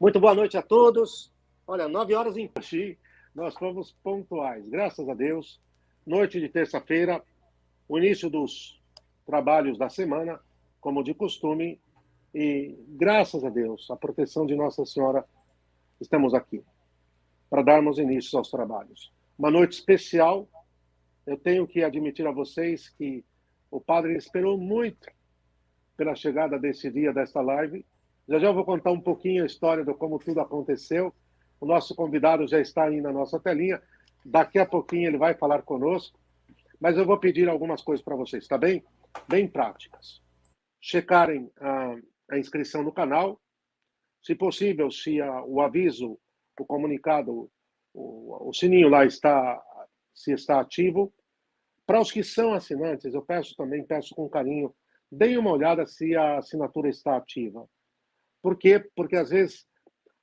Muito boa noite a todos. Olha, 9 horas em Paxi, nós fomos pontuais, graças a Deus. Noite de terça-feira, o início dos trabalhos da semana, como de costume, e graças a Deus, a proteção de Nossa Senhora, estamos aqui para darmos início aos trabalhos. Uma noite especial. Eu tenho que admitir a vocês que o padre esperou muito pela chegada desse dia, desta live. Já eu vou contar um pouquinho a história de como tudo aconteceu. O nosso convidado já está aí na nossa telinha. Daqui a pouquinho ele vai falar conosco. Mas eu vou pedir algumas coisas para vocês, tá bem? Bem práticas. Checarem a inscrição no canal. Se possível, se o aviso, o comunicado, o sininho lá se está ativo. Para os que são assinantes, eu peço com carinho, deem uma olhada se a assinatura está ativa. Por quê? Porque, às vezes,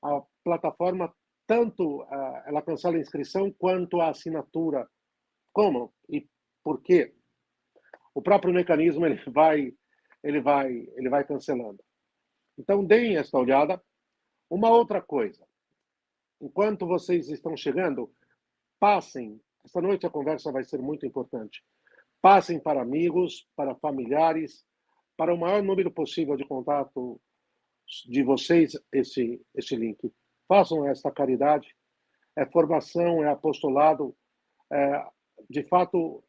a plataforma, tanto ela cancela a inscrição, quanto a assinatura. Como? E por quê? O próprio mecanismo ele vai cancelando. Então, deem esta olhada. Uma outra coisa. Enquanto vocês estão chegando, passem. Esta noite a conversa vai ser muito importante. Passem para amigos, para familiares, para o maior número possível de contato de vocês esse link. Façam esta caridade. É formação, é apostolado. De fato,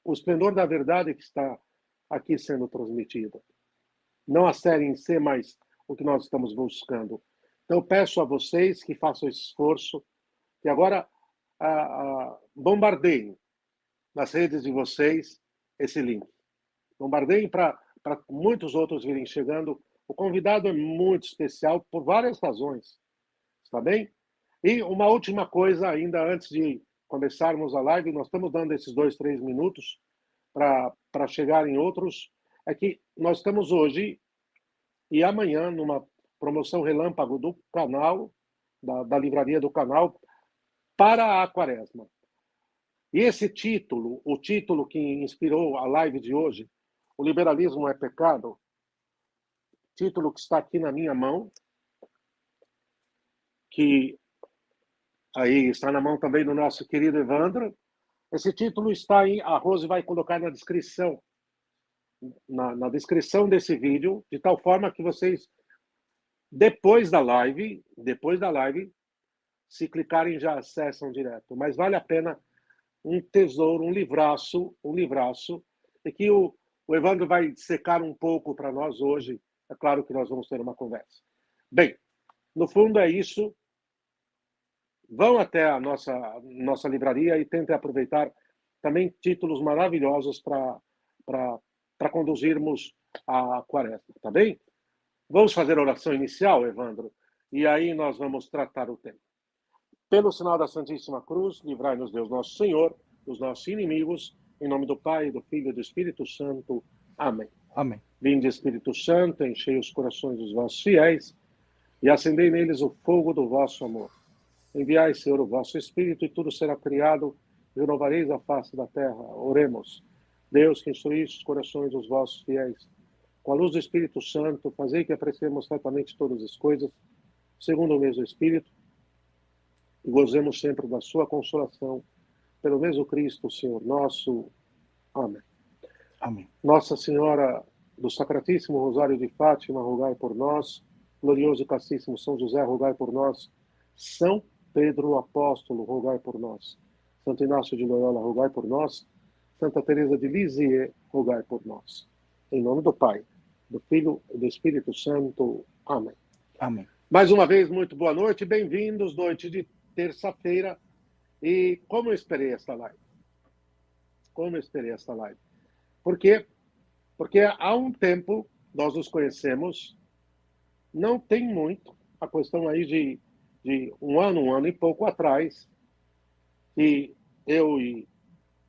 o esplendor da verdade que está aqui sendo transmitido. Não a série em si, mas o que nós estamos buscando. Então, eu peço a vocês que façam esse esforço, que agora bombardeiem nas redes de vocês esse link. Bombardeiem para muitos outros virem chegando. O convidado é muito especial por várias razões. Está bem? E uma última coisa ainda antes de começarmos a live, nós estamos dando esses 2, 3 minutos para chegarem outros, é que nós estamos hoje e amanhã numa promoção relâmpago do canal, da livraria do canal, para a Quaresma. E esse título, o título que inspirou a live de hoje, O Liberalismo é Pecado, título que está aqui na minha mão, que aí está na mão também do nosso querido Evandro. Esse título está aí, a Rose vai colocar na descrição, na descrição desse vídeo, de tal forma que vocês, depois da live, se clicarem já acessam direto. Mas vale a pena, um tesouro, um livraço, e que o Evandro vai secar um pouco para nós hoje. É claro que nós vamos ter uma conversa. Bem, no fundo é isso. Vão até a nossa livraria e tentem aproveitar também títulos maravilhosos para conduzirmos a Quaresma, tá bem? Vamos fazer a oração inicial, Evandro, e aí nós vamos tratar o tema. Pelo sinal da Santíssima Cruz, livrai-nos Deus nosso Senhor, dos nossos inimigos, em nome do Pai, do Filho e do Espírito Santo. Amém. Amém. Vinde, Espírito Santo, enchei os corações dos vossos fiéis e acendei neles o fogo do vosso amor. Enviai, Senhor, o vosso Espírito, e tudo será criado, e renovareis a face da terra. Oremos. Deus, que instruís os corações dos vossos fiéis, com a luz do Espírito Santo, fazei que apreciemos certamente todas as coisas, segundo o mesmo Espírito, e gozemos sempre da sua consolação, pelo mesmo Cristo, Senhor nosso. Amém. Amém. Nossa Senhora do Sacratíssimo Rosário de Fátima, rogai por nós. Glorioso e castíssimo São José, rogai por nós. São Pedro Apóstolo, rogai por nós. Santo Inácio de Loyola, rogai por nós. Santa Teresa de Lisieux, rogai por nós. Em nome do Pai, do Filho e do Espírito Santo. Amém. Amém. Mais uma vez, muito boa noite. Bem-vindos, noite de terça-feira. E como eu esperei esta live? Por quê? Porque há um tempo nós nos conhecemos, não tem muito, a questão aí de um ano e pouco atrás, que eu e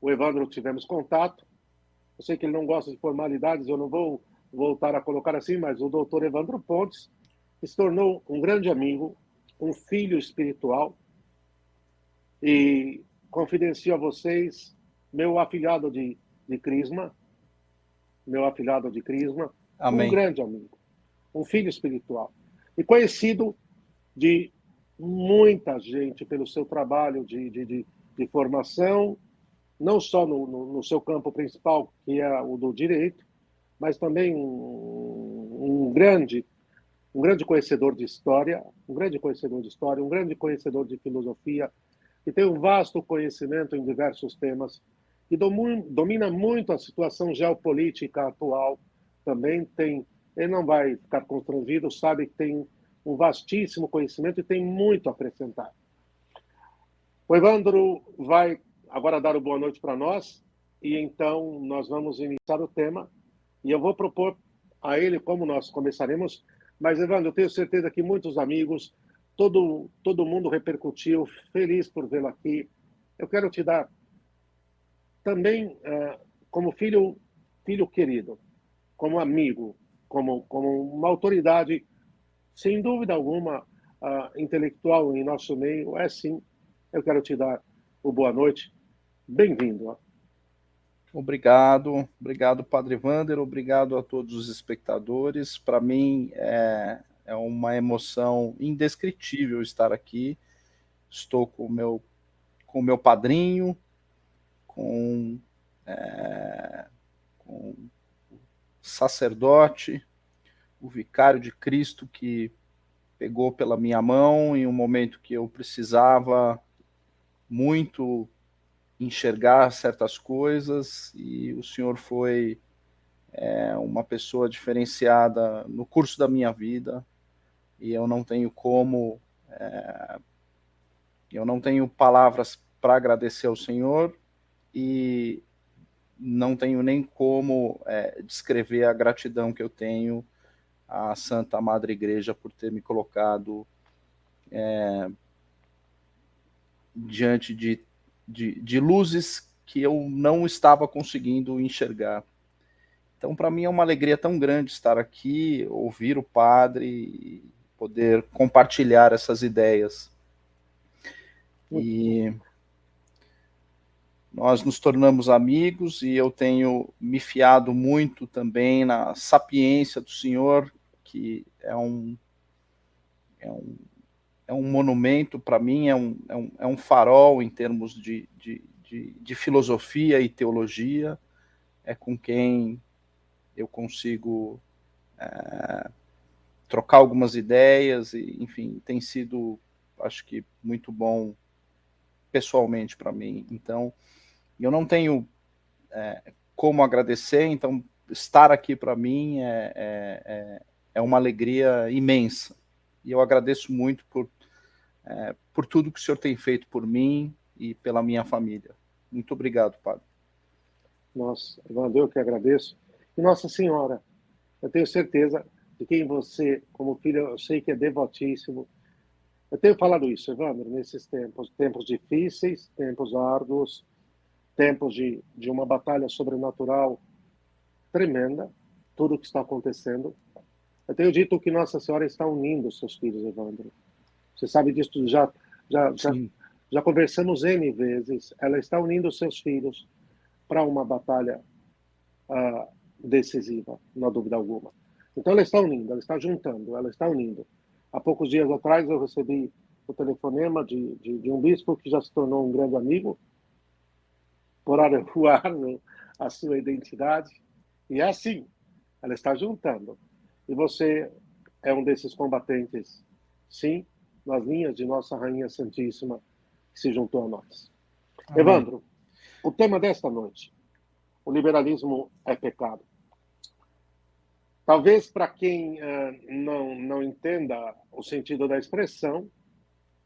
o Evandro tivemos contato. Eu sei que ele não gosta de formalidades, eu não vou voltar a colocar assim, mas o doutor Evandro Pontes se tornou um grande amigo, um filho espiritual, e confidencio a vocês, meu afilhado de Crisma, Amém. um grande amigo, um filho espiritual, e conhecido de muita gente pelo seu trabalho de formação, não só no seu campo principal, que é o do direito, mas também um grande conhecedor de história, um grande conhecedor de história, um grande conhecedor de filosofia, que tem um vasto conhecimento em diversos temas, que domina muito a situação geopolítica atual, também tem, ele não vai ficar constrangido, sabe que tem um vastíssimo conhecimento e tem muito a acrescentar. O Evandro vai agora dar o boa noite para nós, e então nós vamos iniciar o tema, e eu vou propor a ele como nós começaremos, mas, Evandro, eu tenho certeza que muitos amigos, todo mundo repercutiu, feliz por vê-lo aqui. Eu quero te dar também, como filho querido, como amigo, como uma autoridade, sem dúvida alguma, intelectual em nosso meio, é sim, eu quero te dar o boa noite. Bem-vindo. Obrigado, Padre Wander, obrigado a todos os espectadores. Para mim é uma emoção indescritível estar aqui. Estou com o meu padrinho, com o sacerdote, o vicário de Cristo que pegou pela minha mão em um momento que eu precisava muito enxergar certas coisas, e o senhor foi uma pessoa diferenciada no curso da minha vida, e eu não tenho palavras para agradecer ao Senhor, e não tenho nem como descrever a gratidão que eu tenho à Santa Madre Igreja por ter me colocado diante de luzes que eu não estava conseguindo enxergar. Então, para mim é uma alegria tão grande estar aqui, ouvir o padre e poder compartilhar essas ideias. E nós nos tornamos amigos, e eu tenho me fiado muito também na sapiência do Senhor, que é um monumento para mim, é um farol em termos de filosofia e teologia. É com quem eu consigo trocar algumas ideias, e, enfim, tem sido, acho que, muito bom pessoalmente para mim. Então, eu não tenho como agradecer, então estar aqui para mim é uma alegria imensa. E eu agradeço muito por tudo que o senhor tem feito por mim e pela minha família. Muito obrigado, padre. Nossa, Evandro, eu que agradeço. E Nossa Senhora, eu tenho certeza de quem você, como filho, eu sei que é devotíssimo. Eu tenho falado isso, Evandro, nesses tempos difíceis, tempos árduos, tempos de uma batalha sobrenatural tremenda, tudo o que está acontecendo. Eu tenho dito que Nossa Senhora está unindo os seus filhos, Evandro. Você sabe disso, já, já, já conversamos N vezes. Ela está unindo os seus filhos para uma batalha decisiva, não há dúvida alguma. Então ela está unindo, ela está juntando, ela está unindo. Há poucos dias atrás eu recebi o telefonema de um bispo que já se tornou um grande amigo, por averiguar a sua identidade. E é assim, ela está juntando. E você é um desses combatentes, sim, nas linhas de Nossa Rainha Santíssima, que se juntou a nós. Amém. Evandro, o tema desta noite, o liberalismo é pecado. Talvez para quem não entenda o sentido da expressão,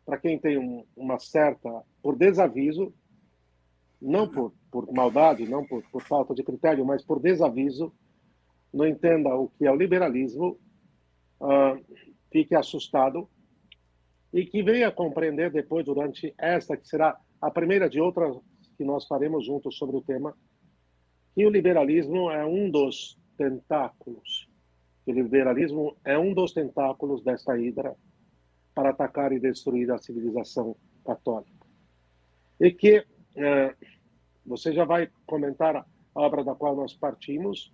para quem tem uma certa, por desaviso, não por maldade, não por falta de critério, mas por desaviso, não entenda o que é o liberalismo, fique assustado e que venha compreender depois, durante esta, que será a primeira de outras que nós faremos juntos sobre o tema, que o liberalismo é um dos tentáculos. O liberalismo é um dos tentáculos desta hidra para atacar e destruir a civilização católica. E que você já vai comentar a obra da qual nós partimos,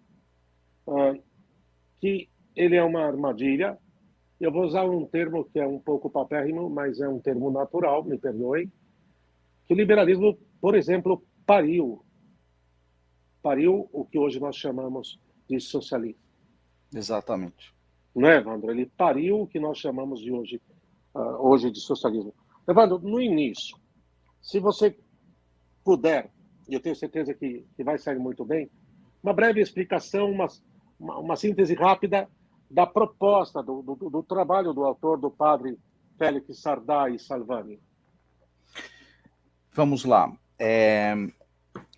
que ele é uma armadilha eu vou usar um termo que é um pouco papérrimo, mas é um termo natural, me perdoem, que o liberalismo, por exemplo, pariu o que hoje nós chamamos de socialismo. Exatamente. Não é, Evandro? Ele pariu o que nós chamamos de hoje de socialismo. Evandro, no início, se você puder, e eu tenho certeza que vai sair muito bem, uma breve explicação, uma síntese rápida da proposta, do trabalho do autor, do padre Félix Sardá e Salvani. Vamos lá.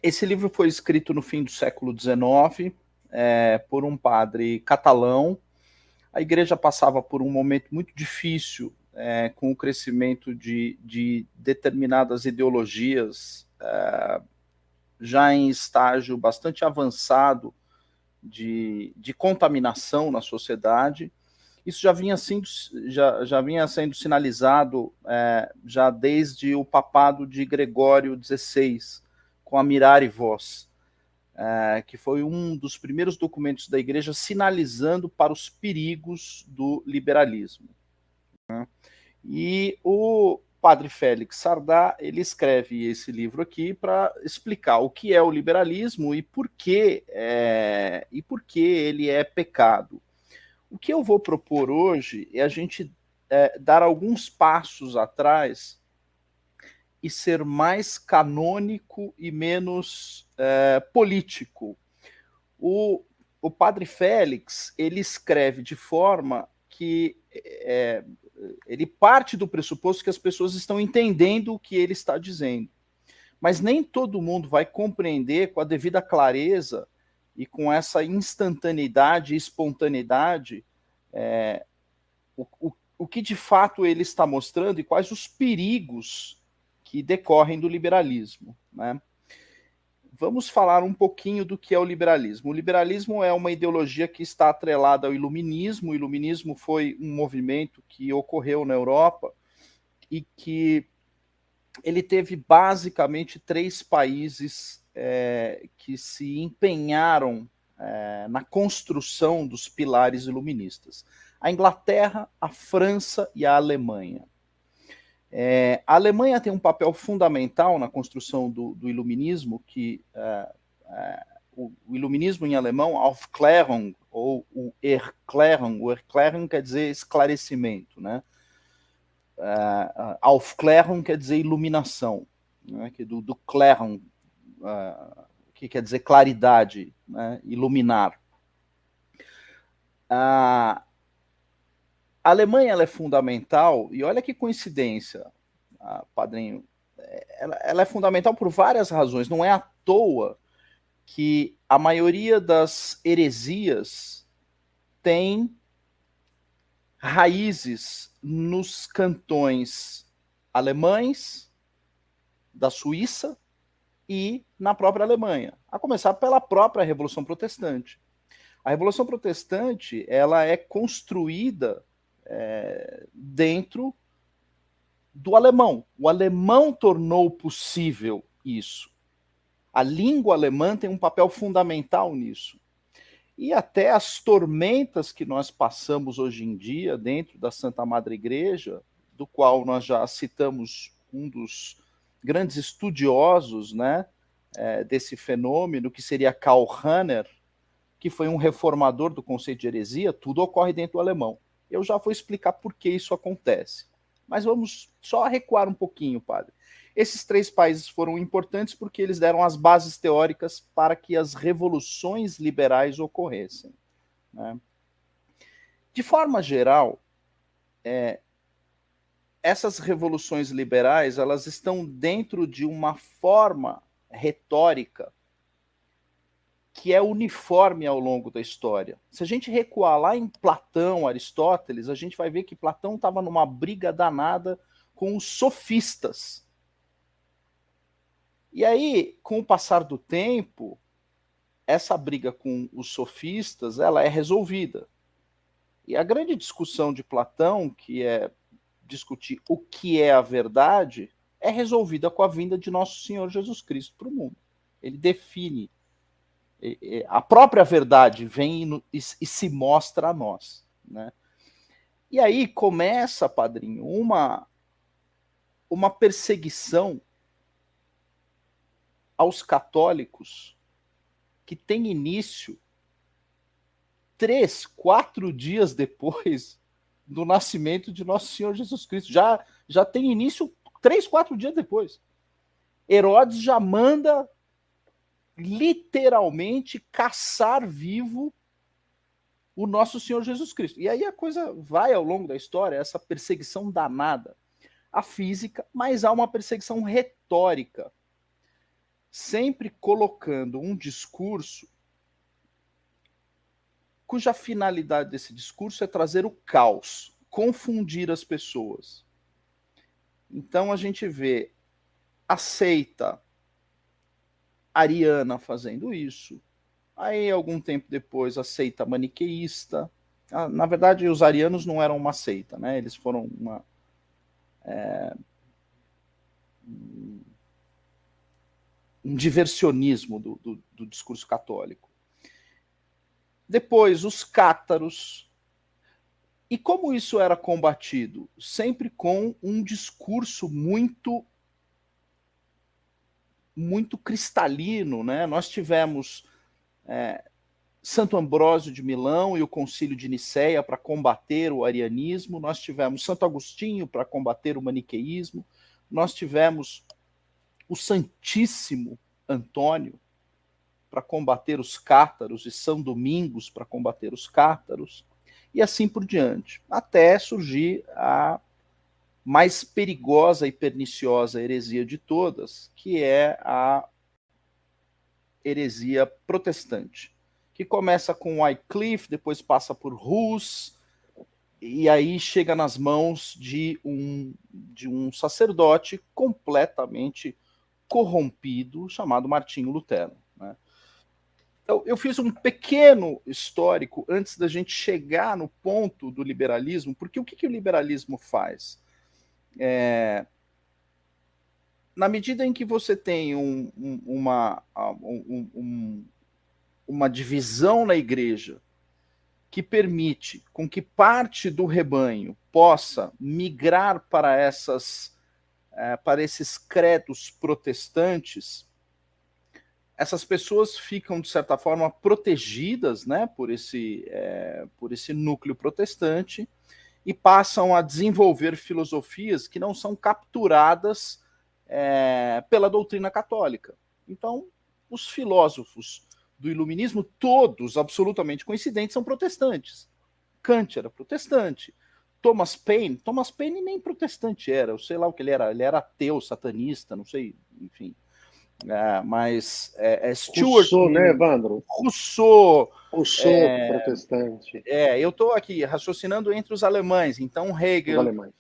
Esse livro foi escrito no fim do século XIX por um padre catalão. A igreja passava por um momento muito difícil com o crescimento de determinadas ideologias já em estágio bastante avançado de contaminação na sociedade. Isso já vinha sendo sinalizado já desde o papado de Gregório XVI, com a Mirare Vos, que foi um dos primeiros documentos da igreja sinalizando para os perigos do liberalismo. Né? E o padre Félix Sardá, ele escreve esse livro aqui para explicar o que é o liberalismo e por que ele é pecado. O que eu vou propor hoje é a gente dar alguns passos atrás e ser mais canônico e menos político. O padre Félix, ele escreve de forma que ele parte do pressuposto que as pessoas estão entendendo o que ele está dizendo. Mas nem todo mundo vai compreender com a devida clareza e com essa instantaneidade e espontaneidade o que de fato ele está mostrando e quais os perigos que decorrem do liberalismo. Né? Vamos falar um pouquinho do que é o liberalismo. O liberalismo é uma ideologia que está atrelada ao iluminismo. O iluminismo foi um movimento que ocorreu na Europa e que ele teve basicamente 3 países que se empenharam na construção dos pilares iluministas: a Inglaterra, a França e a Alemanha. A Alemanha tem um papel fundamental na construção do iluminismo, que o iluminismo em alemão, Aufklärung, ou o Erklärung quer dizer esclarecimento, né? Aufklärung quer dizer iluminação, né? do Klärung, que quer dizer claridade, né? Iluminar. A Alemanha ela é fundamental, e olha que coincidência, padrinho, ela é fundamental por várias razões. Não é à toa que a maioria das heresias tem raízes nos cantões alemães, da Suíça e na própria Alemanha, a começar pela própria Revolução Protestante. A Revolução Protestante ela é construída dentro do alemão. O alemão tornou possível isso. A língua alemã tem um papel fundamental nisso. E até as tormentas que nós passamos hoje em dia dentro da Santa Madre Igreja, do qual nós já citamos um dos grandes estudiosos, né, desse fenômeno, que seria Karl Rahner, que foi um reformador do conceito de heresia. Tudo ocorre dentro do alemão. Eu já vou explicar por que isso acontece. Mas vamos só recuar um pouquinho, padre. Esses 3 países foram importantes porque eles deram as bases teóricas para que as revoluções liberais ocorressem. Né? De forma geral, essas revoluções liberais elas estão dentro de uma forma retórica que é uniforme ao longo da história. Se a gente recuar lá em Platão, Aristóteles, a gente vai ver que Platão estava numa briga danada com os sofistas. E aí, com o passar do tempo, essa briga com os sofistas, ela é resolvida. E a grande discussão de Platão, que é discutir o que é a verdade, é resolvida com a vinda de nosso Senhor Jesus Cristo para o mundo. Ele define. A própria verdade vem e se mostra a nós. Né? E aí começa, padrinho, uma perseguição aos católicos que tem início 3, 4 dias depois do nascimento de Nosso Senhor Jesus Cristo. Já tem início 3, 4 dias depois. Herodes já manda literalmente caçar vivo o Nosso Senhor Jesus Cristo. E aí a coisa vai ao longo da história, essa perseguição danada. A física, mas há uma perseguição retórica, sempre colocando um discurso cuja finalidade desse discurso é trazer o caos, confundir as pessoas. Então a gente vê a seita ariana fazendo isso, aí algum tempo depois a seita maniqueísta. Na verdade, os arianos não eram uma seita, né? Eles foram um diversionismo do discurso católico. Depois, os cátaros. E como isso era combatido? Sempre com um discurso muito cristalino, né? Nós tivemos Santo Ambrósio de Milão e o Concílio de Nicéia para combater o arianismo, nós tivemos Santo Agostinho para combater o maniqueísmo, nós tivemos o Santíssimo Antônio para combater os cátaros e São Domingos para combater os cátaros, e assim por diante, até surgir a mais perigosa e perniciosa heresia de todas, que é a heresia protestante, que começa com Wycliffe, depois passa por Hus, e aí chega nas mãos de um sacerdote completamente corrompido, chamado Martinho Lutero. Né? Então, eu fiz um pequeno histórico antes da gente chegar no ponto do liberalismo, porque o que o liberalismo faz? Na medida em que você tem uma divisão na igreja que permite com que parte do rebanho possa migrar para esses credos protestantes, essas pessoas ficam, de certa forma, protegidas, né, por esse núcleo protestante e passam a desenvolver filosofias que não são capturadas pela doutrina católica. Então, os filósofos do iluminismo, todos absolutamente coincidentes, são protestantes. Kant era protestante. Thomas Paine nem protestante era, eu sei lá o que ele era ateu, satanista, não sei, enfim. Mas Stuart Rousseau, né, Evandro? Rousseau, protestante. Eu estou aqui raciocinando entre os alemães, então Hegel, os alemães.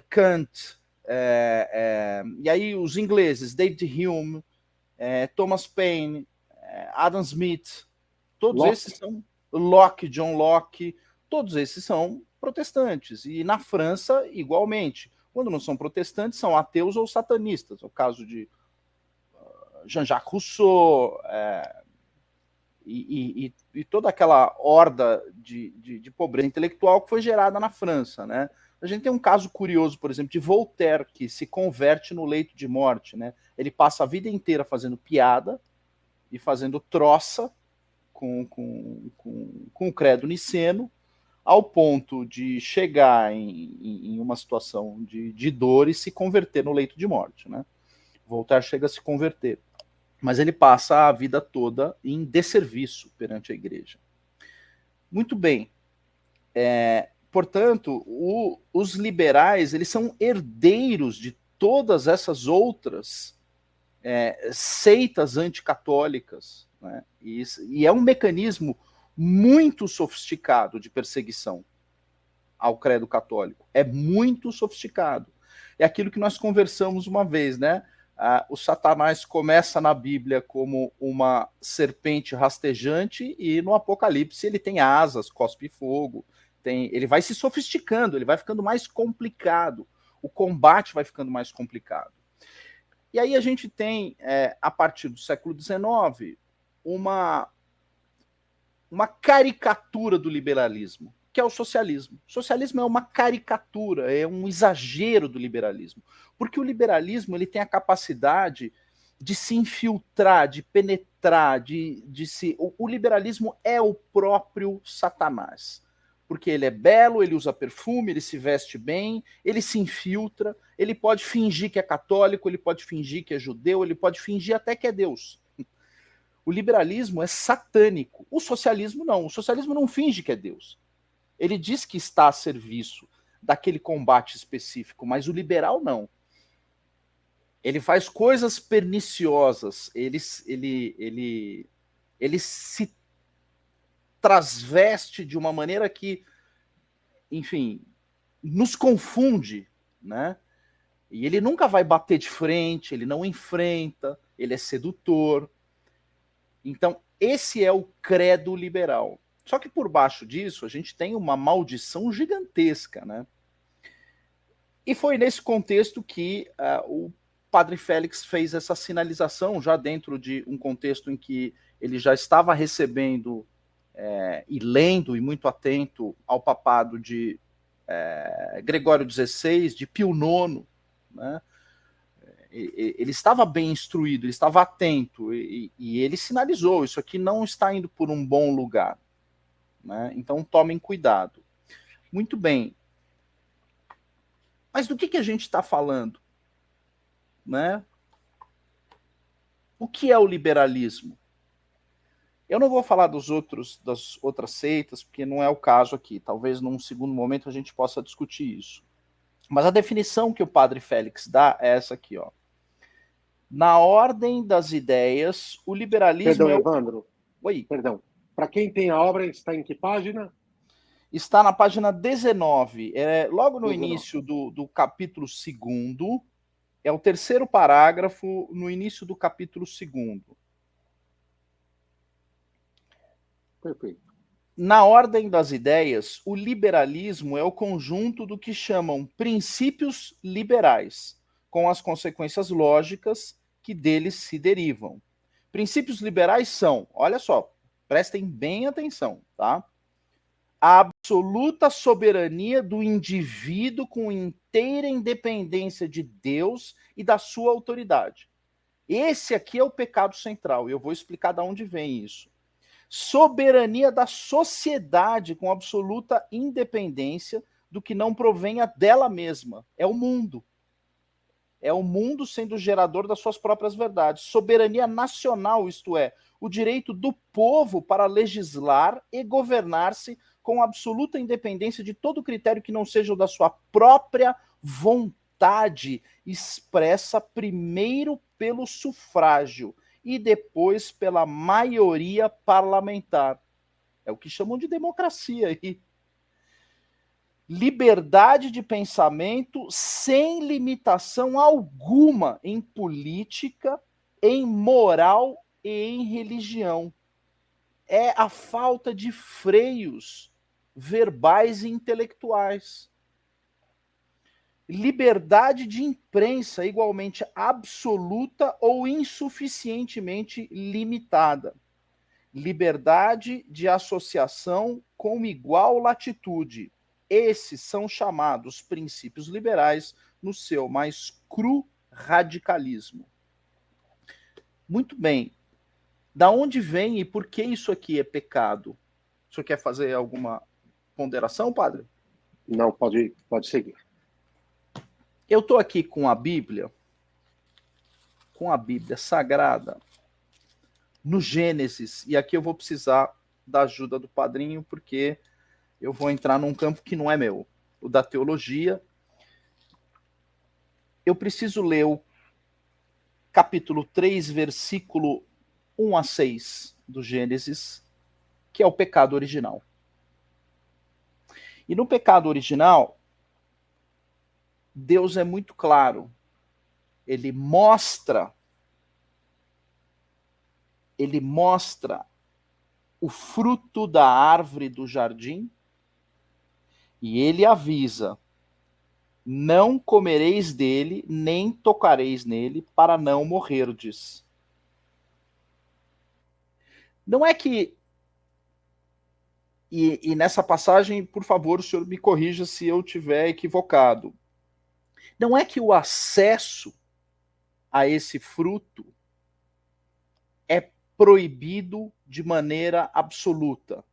Kant, e aí os ingleses, David Hume, Thomas Paine, Adam Smith, todos Locke. esses são Locke, John Locke, todos esses são protestantes. E na França, igualmente. Quando não são protestantes, são ateus ou satanistas. É o caso de Jean-Jacques Rousseau, e toda aquela horda de pobreza intelectual que foi gerada na França, né? A gente tem um caso curioso, por exemplo, de Voltaire, que se converte no leito de morte, né? Ele passa a vida inteira fazendo piada e fazendo troça com o credo niceno, ao ponto de chegar em uma situação de dor e se converter no leito de morte, né? Voltaire chega a se converter, mas ele passa a vida toda em desserviço perante a igreja. Muito bem. Portanto, os liberais, eles são herdeiros de todas essas outras seitas anticatólicas, né? E é um mecanismo muito sofisticado de perseguição ao credo católico. É muito sofisticado. É aquilo que nós conversamos uma vez, né? O Satanás começa na Bíblia como uma serpente rastejante e no Apocalipse ele tem asas, cospe fogo, ele vai se sofisticando, ele vai ficando mais complicado, o combate vai ficando mais complicado. E aí a gente tem, a partir do século XIX, uma caricatura do liberalismo. que é o socialismo. O socialismo é uma caricatura, é um exagero do liberalismo, porque o liberalismo ele tem a capacidade de se infiltrar, de penetrar, de se... O liberalismo é o próprio Satanás, porque ele é belo, ele usa perfume, ele se veste bem, ele se infiltra, ele pode fingir que é católico, ele pode fingir que é judeu, ele pode fingir até que é Deus. O liberalismo é satânico. O socialismo não. O socialismo não finge que é Deus. Ele diz que está a serviço daquele combate específico, mas o liberal não. Ele faz coisas perniciosas, ele se transveste de uma maneira que, enfim, nos confunde, né? E ele nunca vai bater de frente, ele não enfrenta, ele é sedutor. Então, esse é o credo liberal. Só que por baixo disso, a gente tem uma maldição gigantesca, né? E foi nesse contexto que o Padre Félix fez essa sinalização, já dentro de um contexto em que ele já estava recebendo e lendo e muito atento ao papado de Gregório XVI, de Pio IX, né? Ele estava bem instruído, ele estava atento, e ele sinalizou, isso aqui não está indo por um bom lugar, né? Então tomem cuidado. Muito bem. Mas do que a gente está falando? Né? O que é o liberalismo? Eu não vou falar das outras seitas, porque não é o caso aqui. Talvez num segundo momento a gente possa discutir isso. Mas a definição que o Padre Félix dá é essa aqui, ó. Na ordem das ideias, o liberalismo Perdão, Evandro. Oi. Perdão. Para quem tem a obra, está em que página? Está na página 19. Logo no 19. início do capítulo 2º, é o terceiro parágrafo no início do capítulo 2º. Perfeito. Na ordem das ideias, o liberalismo é o conjunto do que chamam princípios liberais, com as consequências lógicas que deles se derivam. Princípios liberais são, olha só, prestem bem atenção, tá? A absoluta soberania do indivíduo com inteira independência de Deus e da sua autoridade. Esse aqui é o pecado central, e eu vou explicar de onde vem isso. Soberania da sociedade com absoluta independência do que não provenha dela mesma. É o mundo. É o mundo sendo gerador das suas próprias verdades. Soberania nacional, isto é, o direito do povo para legislar e governar-se com absoluta independência de todo critério que não seja o da sua própria vontade, expressa primeiro pelo sufrágio e depois pela maioria parlamentar. É o que chamam de democracia aí. Liberdade de pensamento sem limitação alguma em política, em moral e em religião. É a falta de freios verbais e intelectuais. Liberdade de imprensa igualmente absoluta ou insuficientemente limitada. Liberdade de associação com igual latitude. Esses são chamados princípios liberais no seu mais cru radicalismo. Muito bem. Da onde vem e por que isso aqui é pecado? O senhor quer fazer alguma ponderação, padre? Não, pode seguir. Eu estou aqui com a Bíblia Sagrada, no Gênesis, e aqui eu vou precisar da ajuda do padrinho, porque eu vou entrar num campo que não é meu, o da teologia. Eu preciso ler o capítulo 3, versículo 1 a 6 do Gênesis, que é o pecado original. E no pecado original, Deus é muito claro. Ele mostra o fruto da árvore do jardim e ele avisa: não comereis dele, nem tocareis nele, para não morrerdes. Não é que E nessa passagem, por favor, o senhor me corrija se eu estiver equivocado. Não é que o acesso a esse fruto é proibido de maneira absoluta.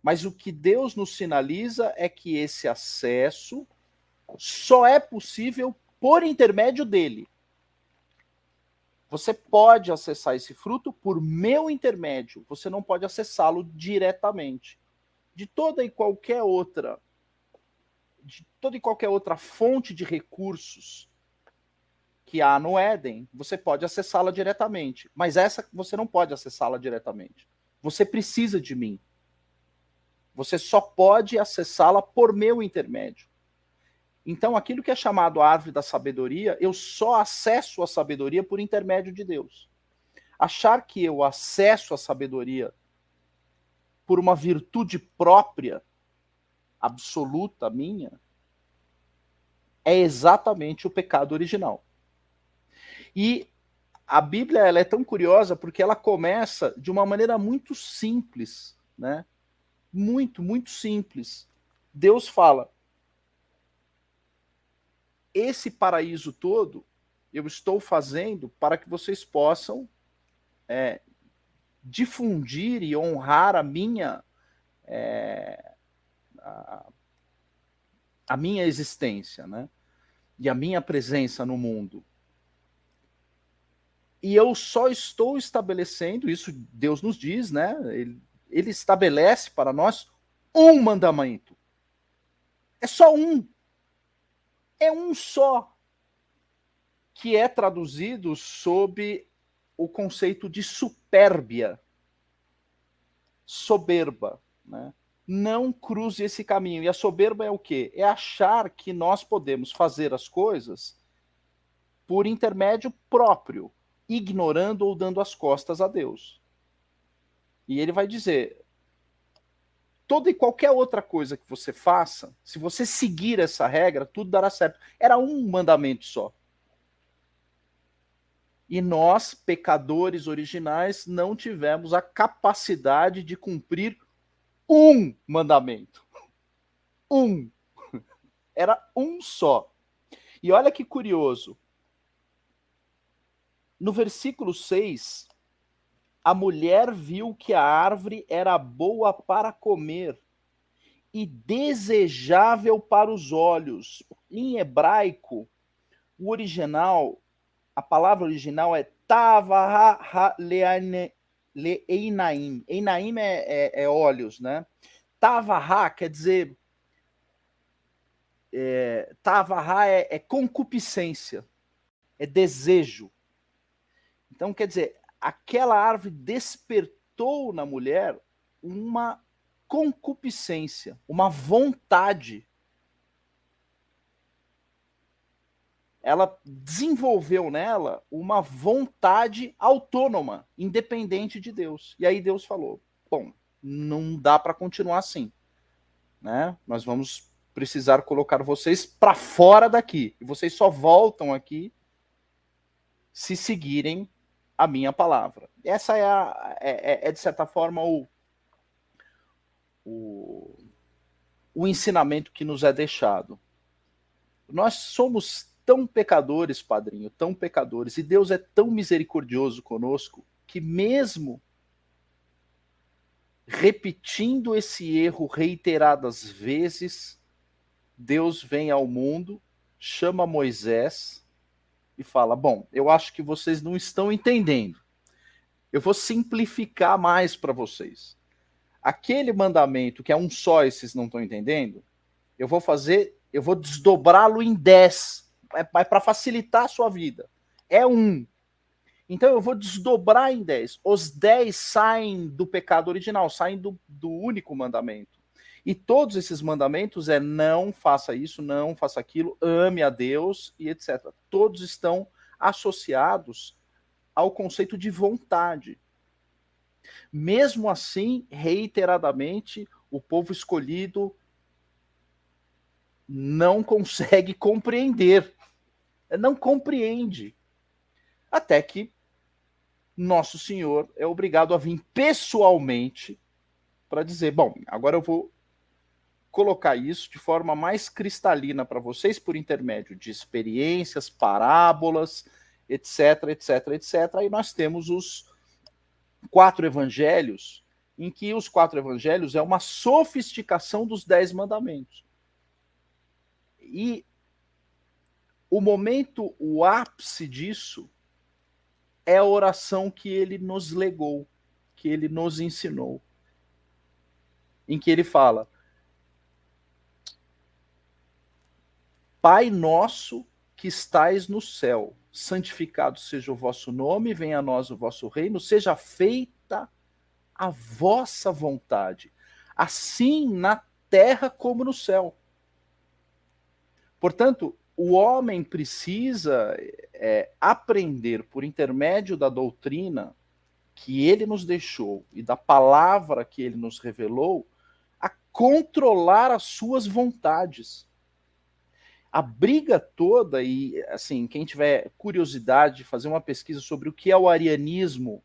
Mas o que Deus nos sinaliza é que esse acesso só é possível por intermédio dele. Você pode acessar esse fruto por meu intermédio, você não pode acessá-lo diretamente. De toda e qualquer outra fonte de recursos que há no Éden, você pode acessá-la diretamente, mas essa você não pode acessá-la diretamente. Você precisa de mim. Você só pode acessá-la por meu intermédio. Então, aquilo que é chamado a árvore da sabedoria, eu só acesso a sabedoria por intermédio de Deus. Achar que eu acesso a sabedoria por uma virtude própria, absoluta minha, é exatamente o pecado original. E a Bíblia ela é tão curiosa porque ela começa de uma maneira muito simples, né? Muito, muito simples. Deus fala: esse paraíso todo eu estou fazendo para que vocês possam difundir e honrar a minha a minha existência, né? E a minha presença no mundo. E eu só estou estabelecendo, isso Deus nos diz, né? Ele estabelece para nós um mandamento. É só um. É um só. Que é traduzido sob o conceito de supérbia. Soberba, né? Não cruze esse caminho. E a soberba é o quê? É achar que nós podemos fazer as coisas por intermédio próprio, ignorando ou dando as costas a Deus. E ele vai dizer: toda e qualquer outra coisa que você faça, se você seguir essa regra, tudo dará certo. Era um mandamento só. E nós, pecadores originais, não tivemos a capacidade de cumprir um mandamento. Um. Era um só. E olha que curioso. No versículo 6, a mulher viu que a árvore era boa para comer e desejável para os olhos. Em hebraico, o original, a palavra original é Tavah le'einaim. Einaim é olhos, né? Tavah quer dizer... Tavah é concupiscência, é desejo. Então, quer dizer, aquela árvore despertou na mulher uma concupiscência, uma vontade. Ela desenvolveu nela uma vontade autônoma, independente de Deus. E aí Deus falou: bom, não dá para continuar assim, né? Nós vamos precisar colocar vocês para fora daqui. E vocês só voltam aqui se seguirem a minha palavra. Essa é de certa forma, o ensinamento que nos é deixado. Nós somos tão pecadores, padrinho, tão pecadores, e Deus é tão misericordioso conosco, que mesmo repetindo esse erro reiteradas vezes, Deus vem ao mundo, chama Moisés e fala: bom, eu acho que vocês não estão entendendo. Eu vou simplificar mais para vocês. Aquele mandamento que é um só e vocês não estão entendendo, eu vou desdobrá-lo em 10, para facilitar a sua vida. É um. Então eu vou desdobrar em 10. Os 10 saem do pecado original, saem do único mandamento. E todos esses mandamentos é: não faça isso, não faça aquilo, ame a Deus e etc. Todos estão associados ao conceito de vontade. Mesmo assim, reiteradamente, o povo escolhido não consegue compreender. Não compreende. Até que Nosso Senhor é obrigado a vir pessoalmente para dizer, bom, agora eu vou colocar isso de forma mais cristalina para vocês por intermédio de experiências, parábolas, etc, etc, etc. Aí nós temos os 4 evangelhos, em que os 4 evangelhos é uma sofisticação dos 10 mandamentos. E o momento, o ápice disso é a oração que ele nos legou, que ele nos ensinou, em que ele fala: Pai nosso que estais no céu, santificado seja o vosso nome, venha a nós o vosso reino, seja feita a vossa vontade, assim na terra como no céu. Portanto, o homem precisa aprender, por intermédio da doutrina que ele nos deixou e da palavra que ele nos revelou, a controlar as suas vontades. A briga toda, e assim, quem tiver curiosidade de fazer uma pesquisa sobre o que é o arianismo,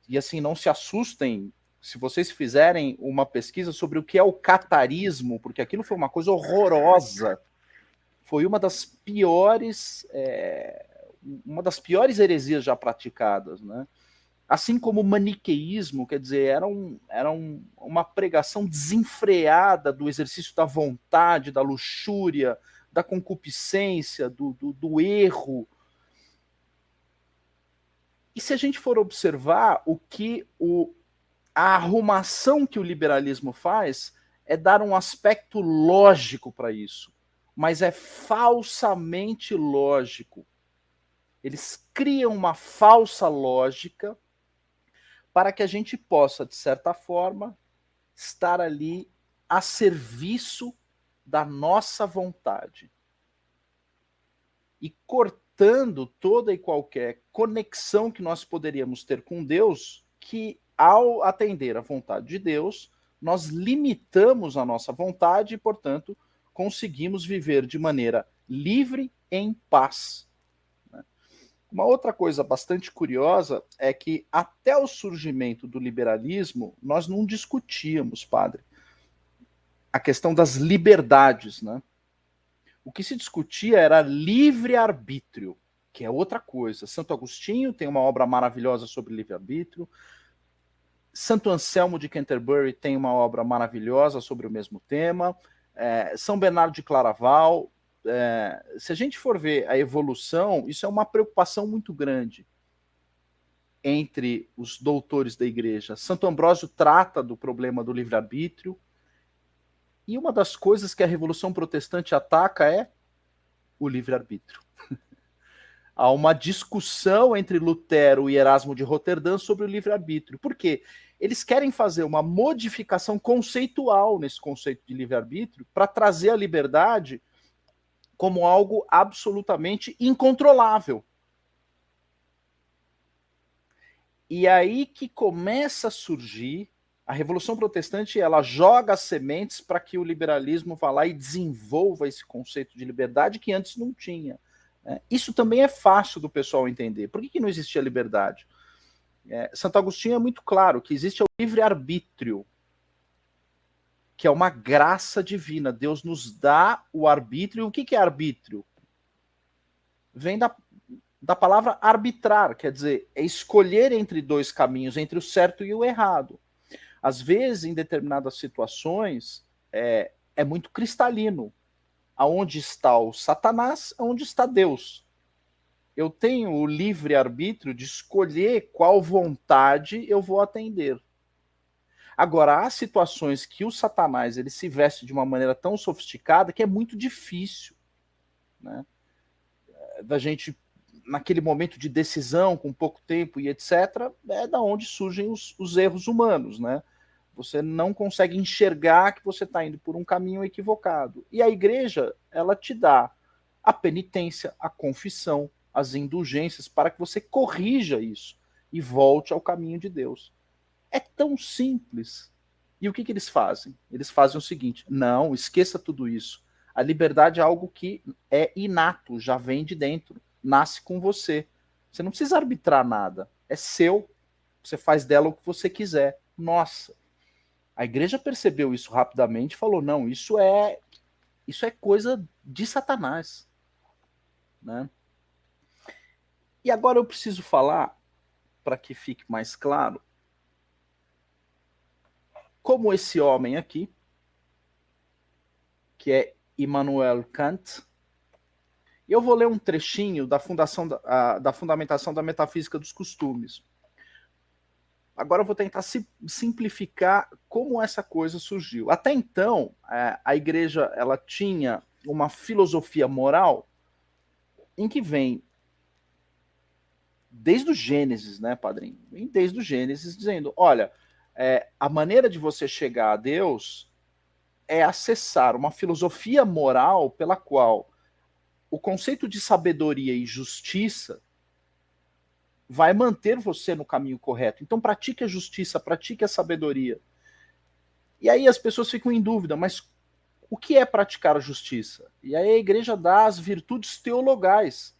e assim, não se assustem se vocês fizerem uma pesquisa sobre o que é o catarismo, porque aquilo foi uma coisa horrorosa. Foi uma das piores heresias já praticadas, né? Assim como o maniqueísmo, quer dizer, era uma pregação desenfreada do exercício da vontade, da luxúria, da concupiscência, do erro. E se a gente for observar o que a arrumação que o liberalismo faz é dar um aspecto lógico para isso, mas é falsamente lógico. Eles criam uma falsa lógica para que a gente possa, de certa forma, estar ali a serviço da nossa vontade. E cortando toda e qualquer conexão que nós poderíamos ter com Deus, que ao atender à vontade de Deus, nós limitamos a nossa vontade e, portanto, conseguimos viver de maneira livre, em paz. Uma outra coisa bastante curiosa é que até o surgimento do liberalismo, nós não discutíamos, padre, a questão das liberdades, né? O que se discutia era livre-arbítrio, que é outra coisa. Santo Agostinho tem uma obra maravilhosa sobre livre-arbítrio. Santo Anselmo de Canterbury tem uma obra maravilhosa sobre o mesmo tema. São Bernardo de Claraval. Se a gente for ver a evolução, isso é uma preocupação muito grande entre os doutores da igreja. Santo Ambrósio trata do problema do livre-arbítrio, e uma das coisas que a Revolução Protestante ataca é o livre-arbítrio. Há uma discussão entre Lutero e Erasmo de Roterdã sobre o livre-arbítrio. Por quê? Eles querem fazer uma modificação conceitual nesse conceito de livre-arbítrio para trazer a liberdade como algo absolutamente incontrolável. E aí que começa a surgir a Revolução Protestante, ela joga as sementes para que o liberalismo vá lá e desenvolva esse conceito de liberdade que antes não tinha. Isso também é fácil do pessoal entender. Por que não existia liberdade? Santo Agostinho é muito claro que existe o livre-arbítrio, que é uma graça divina. Deus nos dá o arbítrio. O que é arbítrio? Vem da palavra arbitrar, quer dizer, é escolher entre dois caminhos, entre o certo e o errado. Às vezes, em determinadas situações, é muito cristalino. Aonde está o Satanás, aonde está Deus. Eu tenho o livre-arbítrio de escolher qual vontade eu vou atender. Agora, há situações que o Satanás ele se veste de uma maneira tão sofisticada que é muito difícil, né? Da gente, naquele momento de decisão, com pouco tempo e etc., é da onde surgem os erros humanos, né? Você não consegue enxergar que você está indo por um caminho equivocado. E a igreja, ela te dá a penitência, a confissão, as indulgências para que você corrija isso e volte ao caminho de Deus. É tão simples. E o que eles fazem? Eles fazem o seguinte: não, esqueça tudo isso. A liberdade é algo que é inato, já vem de dentro, nasce com você. Você não precisa arbitrar nada. É seu. Você faz dela o que você quiser. Nossa. A igreja percebeu isso rapidamente e falou, não, isso é coisa de Satanás. Né? E agora eu preciso falar, para que fique mais claro, como esse homem aqui, que é Immanuel Kant, e eu vou ler um trechinho da fundamentação da metafísica dos costumes. Agora eu vou tentar simplificar como essa coisa surgiu. Até então, a igreja ela tinha uma filosofia moral em que vem desde o Gênesis, né, padrinho? Vem desde o Gênesis dizendo, olha, a maneira de você chegar a Deus é acessar uma filosofia moral pela qual o conceito de sabedoria e justiça vai manter você no caminho correto. Então pratique a justiça, pratique a sabedoria. E aí as pessoas ficam em dúvida, mas o que é praticar a justiça? E aí a igreja dá as virtudes teologais.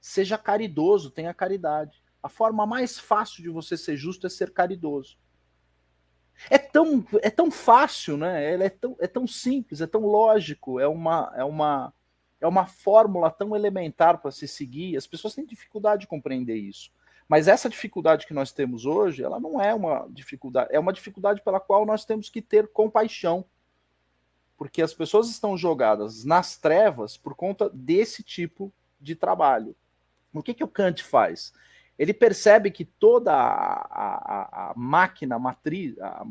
Seja caridoso, tenha caridade. A forma mais fácil de você ser justo é ser caridoso. É tão fácil, né? É tão simples, é tão lógico, é uma fórmula tão elementar para se seguir. As pessoas têm dificuldade de compreender isso. Mas essa dificuldade que nós temos hoje, ela não é uma dificuldade, é uma dificuldade pela qual nós temos que ter compaixão. Porque as pessoas estão jogadas nas trevas por conta desse tipo de trabalho. O que o Kant faz? Ele percebe que toda a máquina matriz, a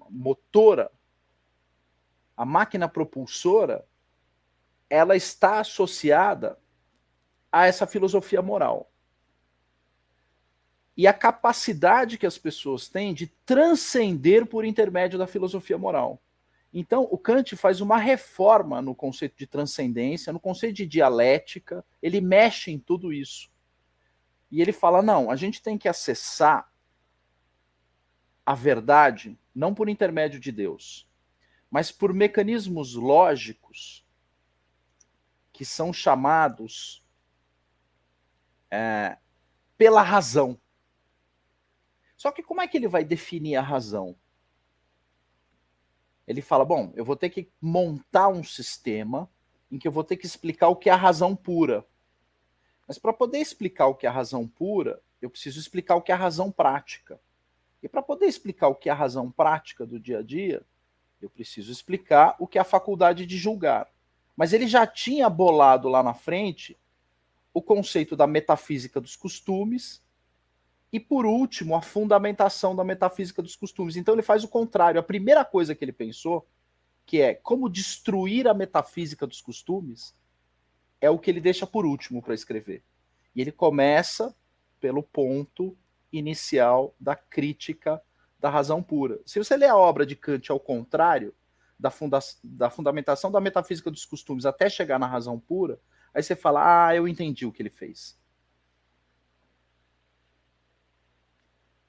motora, a máquina propulsora, ela está associada a essa filosofia moral. E a capacidade que as pessoas têm de transcender por intermédio da filosofia moral. Então, o Kant faz uma reforma no conceito de transcendência, no conceito de dialética, ele mexe em tudo isso. E ele fala, não, a gente tem que acessar a verdade não por intermédio de Deus, mas por mecanismos lógicos que são chamados pela razão. Só que como é que ele vai definir a razão? Ele fala, bom, eu vou ter que montar um sistema em que eu vou ter que explicar o que é a razão pura. Mas para poder explicar o que é a razão pura, eu preciso explicar o que é a razão prática. E para poder explicar o que é a razão prática do dia a dia, eu preciso explicar o que é a faculdade de julgar. Mas ele já tinha bolado lá na frente o conceito da metafísica dos costumes e, por último, a fundamentação da metafísica dos costumes. Então ele faz o contrário. A primeira coisa que ele pensou, que é como destruir a metafísica dos costumes, é o que ele deixa por último para escrever. E ele começa pelo ponto inicial da crítica da razão pura. Se você ler a obra de Kant ao contrário, da fundamentação da metafísica dos costumes até chegar na razão pura, aí você fala, eu entendi o que ele fez.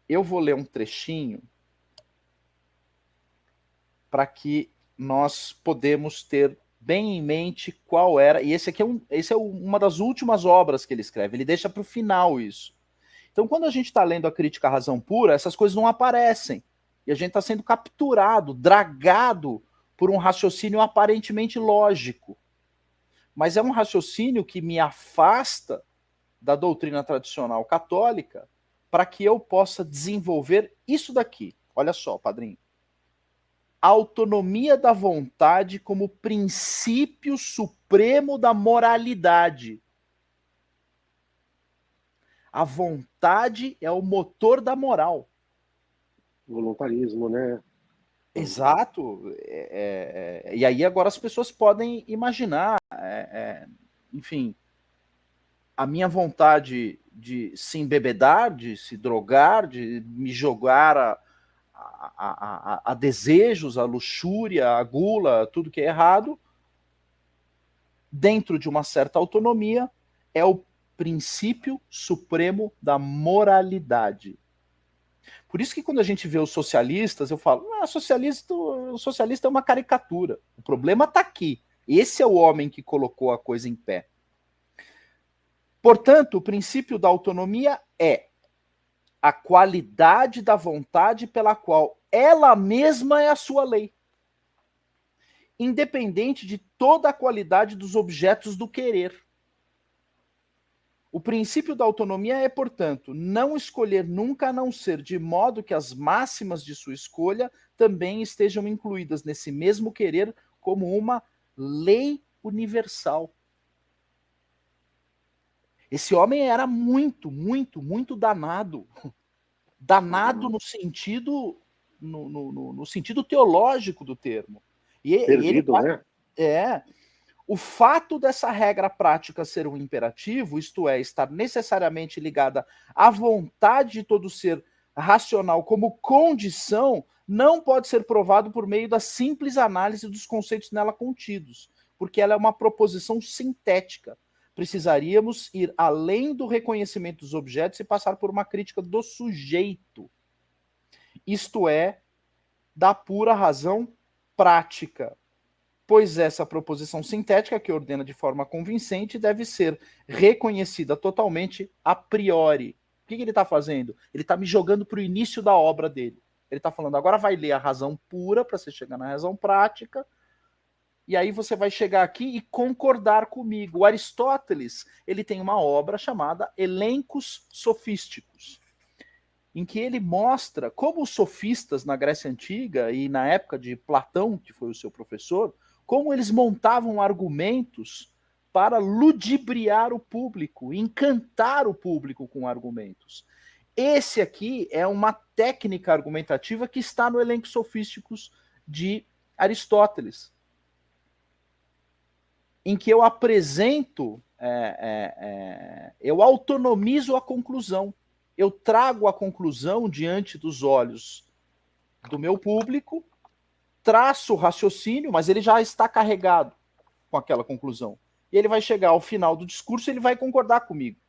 Eu vou ler um trechinho para que nós podemos ter bem em mente qual era, e esse é uma das últimas obras que ele escreve, ele deixa para o final isso. Então, quando a gente está lendo a crítica à razão pura, essas coisas não aparecem, e a gente está sendo capturado, dragado por um raciocínio aparentemente lógico, mas é um raciocínio que me afasta da doutrina tradicional católica para que eu possa desenvolver isso daqui. Olha só, padrinho. A autonomia da vontade como princípio supremo da moralidade. A vontade é o motor da moral. Voluntarismo, né? Exato. E aí agora as pessoas podem imaginar, enfim, a minha vontade de se embebedar, de se drogar, de me jogar a desejos, a luxúria, a gula, tudo que é errado, dentro de uma certa autonomia, é o princípio supremo da moralidade. Por isso que quando a gente vê os socialistas, eu falo, o socialista é uma caricatura. O problema está aqui. Esse é o homem que colocou a coisa em pé. Portanto, o princípio da autonomia é a qualidade da vontade pela qual ela mesma é a sua lei, independente de toda a qualidade dos objetos do querer. O princípio da autonomia é, portanto, não escolher nunca a não ser de modo que as máximas de sua escolha também estejam incluídas nesse mesmo querer como uma lei universal. Esse homem era muito, muito, muito danado. Danado no sentido, no sentido teológico do termo. Perdido, né? O fato dessa regra prática ser um imperativo, isto é, estar necessariamente ligada à vontade de todo ser racional como condição, não pode ser provado por meio da simples análise dos conceitos nela contidos, porque ela é uma proposição sintética. Precisaríamos ir além do reconhecimento dos objetos e passar por uma crítica do sujeito, isto é, da pura razão prática, pois essa proposição sintética que ordena de forma convincente deve ser reconhecida totalmente a priori. O que ele está fazendo? Ele está me jogando para o início da obra dele. Ele está falando, agora vai ler a razão pura para você chegar na razão prática, e aí você vai chegar aqui e concordar comigo. O Aristóteles, ele tem uma obra chamada Elencos Sofísticos, em que ele mostra como os sofistas na Grécia Antiga e na época de Platão, que foi o seu professor, como eles montavam argumentos para ludibriar o público, encantar o público com argumentos. Esse aqui é uma técnica argumentativa que está no Elencos Sofísticos de Aristóteles, em que eu apresento, eu autonomizo a conclusão. Eu trago a conclusão diante dos olhos do meu público, traço o raciocínio, mas ele já está carregado com aquela conclusão. E ele vai chegar ao final do discurso e ele vai concordar comigo,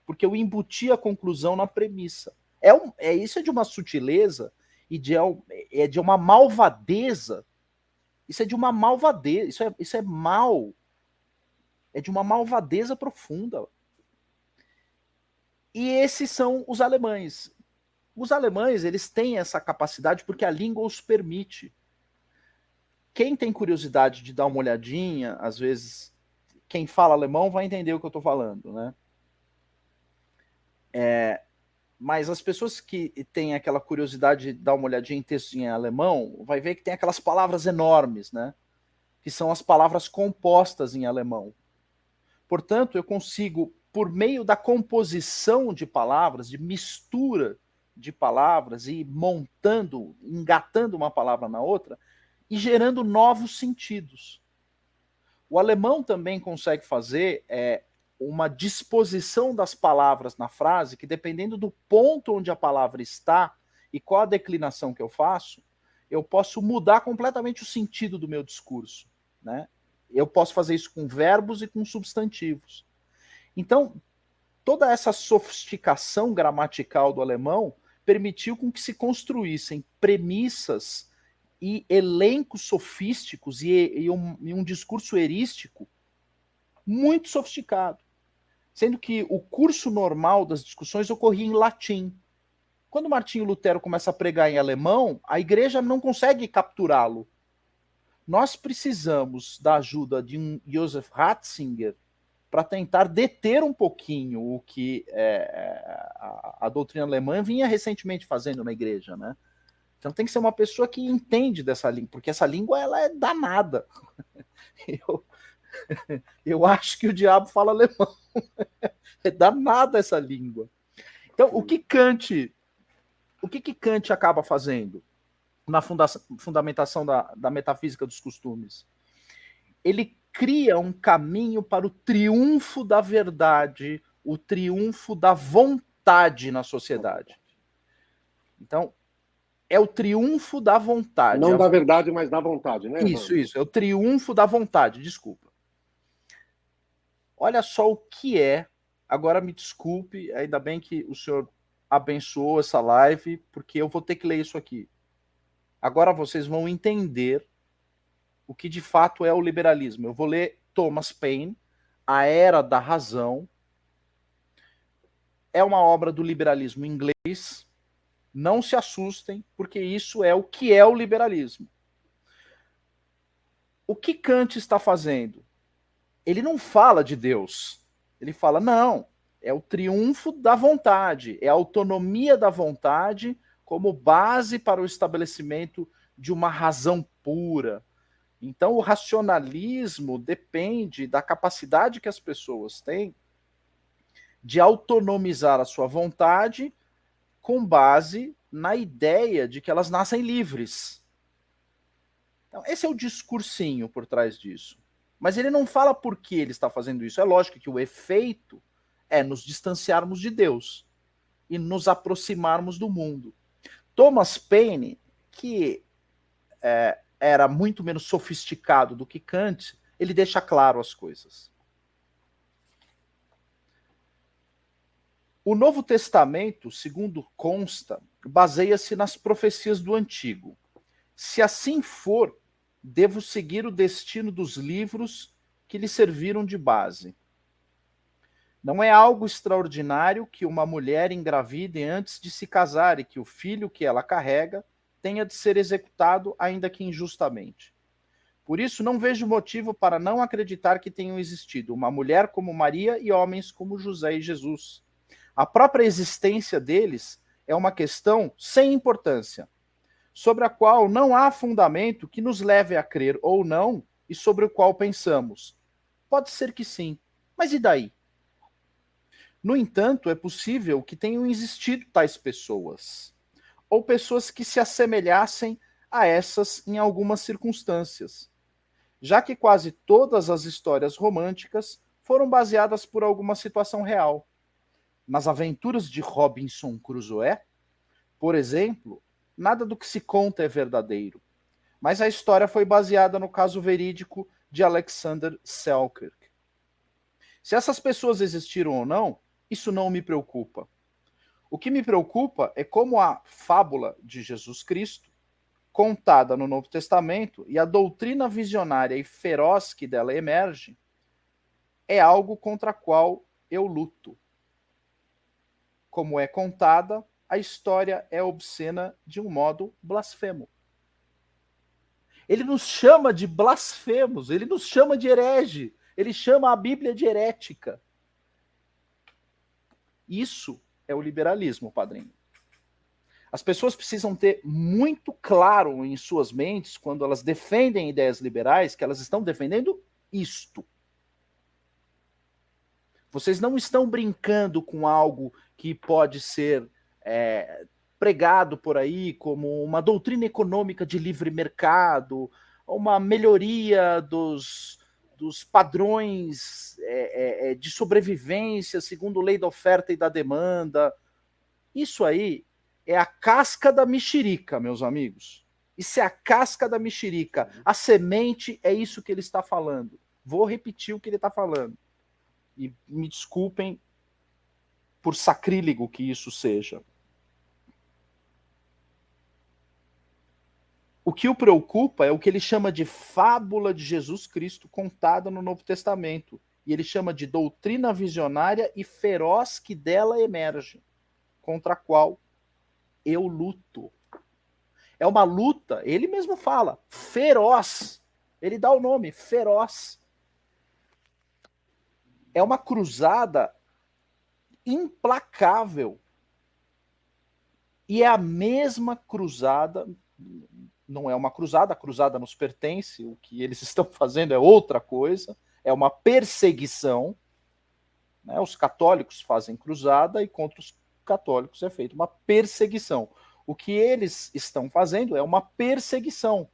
porque eu embuti a conclusão na premissa. Isso é de uma sutileza e de uma malvadeza. Isso é de uma malvadeza, isso é mal. É de uma malvadeza profunda. E esses são os alemães. Os alemães, eles têm essa capacidade porque a língua os permite. Quem tem curiosidade de dar uma olhadinha, às vezes, quem fala alemão vai entender o que eu estou falando, né? Mas as pessoas que têm aquela curiosidade de dar uma olhadinha em textos em alemão, vai ver que tem aquelas palavras enormes, né? Que são as palavras compostas em alemão. Portanto, eu consigo, por meio da composição de palavras, de mistura de palavras e montando, engatando uma palavra na outra e gerando novos sentidos. O alemão também consegue fazer uma disposição das palavras na frase que, dependendo do ponto onde a palavra está e qual a declinação que eu faço, eu posso mudar completamente o sentido do meu discurso, né? Eu posso fazer isso com verbos e com substantivos. Então, toda essa sofisticação gramatical do alemão permitiu com que se construíssem premissas e elencos sofísticos e um discurso erístico muito sofisticado. Sendo que o curso normal das discussões ocorria em latim. Quando Martinho Lutero começa a pregar em alemão, a igreja não consegue capturá-lo. Nós precisamos da ajuda de um Joseph Ratzinger para tentar deter um pouquinho o que a doutrina alemã vinha recentemente fazendo na igreja, né? Então tem que ser uma pessoa que entende dessa língua, porque essa língua ela é danada. Eu acho que o diabo fala alemão. É danada essa língua. Então, o que Kant acaba fazendo na fundamentação da metafísica dos costumes? Ele cria um caminho para o triunfo da verdade, o triunfo da vontade na sociedade. Então, é o triunfo da vontade. Não da verdade, mas da vontade, né? Isso. É o triunfo da vontade, desculpa. Olha só o que é. Agora me desculpe, ainda bem que o senhor abençoou essa live, porque eu vou ter que ler isso aqui. Agora vocês vão entender o que de fato é o liberalismo. Eu vou ler Thomas Paine, A Era da Razão. É uma obra do liberalismo inglês. Não se assustem, porque isso é o que é o liberalismo. O que Kant está fazendo? Ele não fala de Deus. Ele fala, não, é o triunfo da vontade, é a autonomia da vontade como base para o estabelecimento de uma razão pura. Então, o racionalismo depende da capacidade que as pessoas têm de autonomizar a sua vontade com base na ideia de que elas nascem livres. Então, esse é o discursinho por trás disso. Mas ele não fala por que ele está fazendo isso. É lógico que o efeito é nos distanciarmos de Deus e nos aproximarmos do mundo. Thomas Paine, que era muito menos sofisticado do que Kant, ele deixa claro as coisas. O Novo Testamento, segundo consta, baseia-se nas profecias do Antigo. Se assim for, devo seguir o destino dos livros que lhe serviram de base. Não é algo extraordinário que uma mulher engravide antes de se casar e que o filho que ela carrega tenha de ser executado, ainda que injustamente. Por isso, não vejo motivo para não acreditar que tenham existido uma mulher como Maria e homens como José e Jesus. A própria existência deles é uma questão sem importância, sobre a qual não há fundamento que nos leve a crer ou não, e sobre o qual pensamos. Pode ser que sim, mas e daí? No entanto, é possível que tenham existido tais pessoas, ou pessoas que se assemelhassem a essas em algumas circunstâncias, já que quase todas as histórias românticas foram baseadas por alguma situação real. Nas aventuras de Robinson Crusoe, por exemplo, nada do que se conta é verdadeiro, mas a história foi baseada no caso verídico de Alexander Selkirk. Se essas pessoas existiram ou não, isso não me preocupa. O que me preocupa é como a fábula de Jesus Cristo, contada no Novo Testamento, e a doutrina visionária e feroz que dela emerge, é algo contra a qual eu luto. Como é contada, a história é obscena de um modo blasfemo. Ele nos chama de blasfemos, ele nos chama de herege, ele chama a Bíblia de herética. Isso é o liberalismo, padrinho. As pessoas precisam ter muito claro em suas mentes, quando elas defendem ideias liberais, que elas estão defendendo isto. Vocês não estão brincando com algo que pode ser pregado por aí como uma doutrina econômica de livre mercado, uma melhoria dos padrões de sobrevivência segundo lei da oferta e da demanda. Isso aí é a casca da mexerica, meus amigos. Isso é a casca da mexerica. A semente é isso que ele está falando. Vou repetir o que ele está falando. E me desculpem por sacrílego que isso seja. O que o preocupa é o que ele chama de fábula de Jesus Cristo contada no Novo Testamento. E ele chama de doutrina visionária e feroz que dela emerge, contra a qual eu luto. É uma luta, ele mesmo fala, feroz. Ele dá o nome, feroz. É uma cruzada implacável. E é a mesma cruzada, não é uma cruzada, a cruzada nos pertence, o que eles estão fazendo é outra coisa, é uma perseguição. Né? Os católicos fazem cruzada e contra os católicos é feita uma perseguição. O que eles estão fazendo é uma perseguição,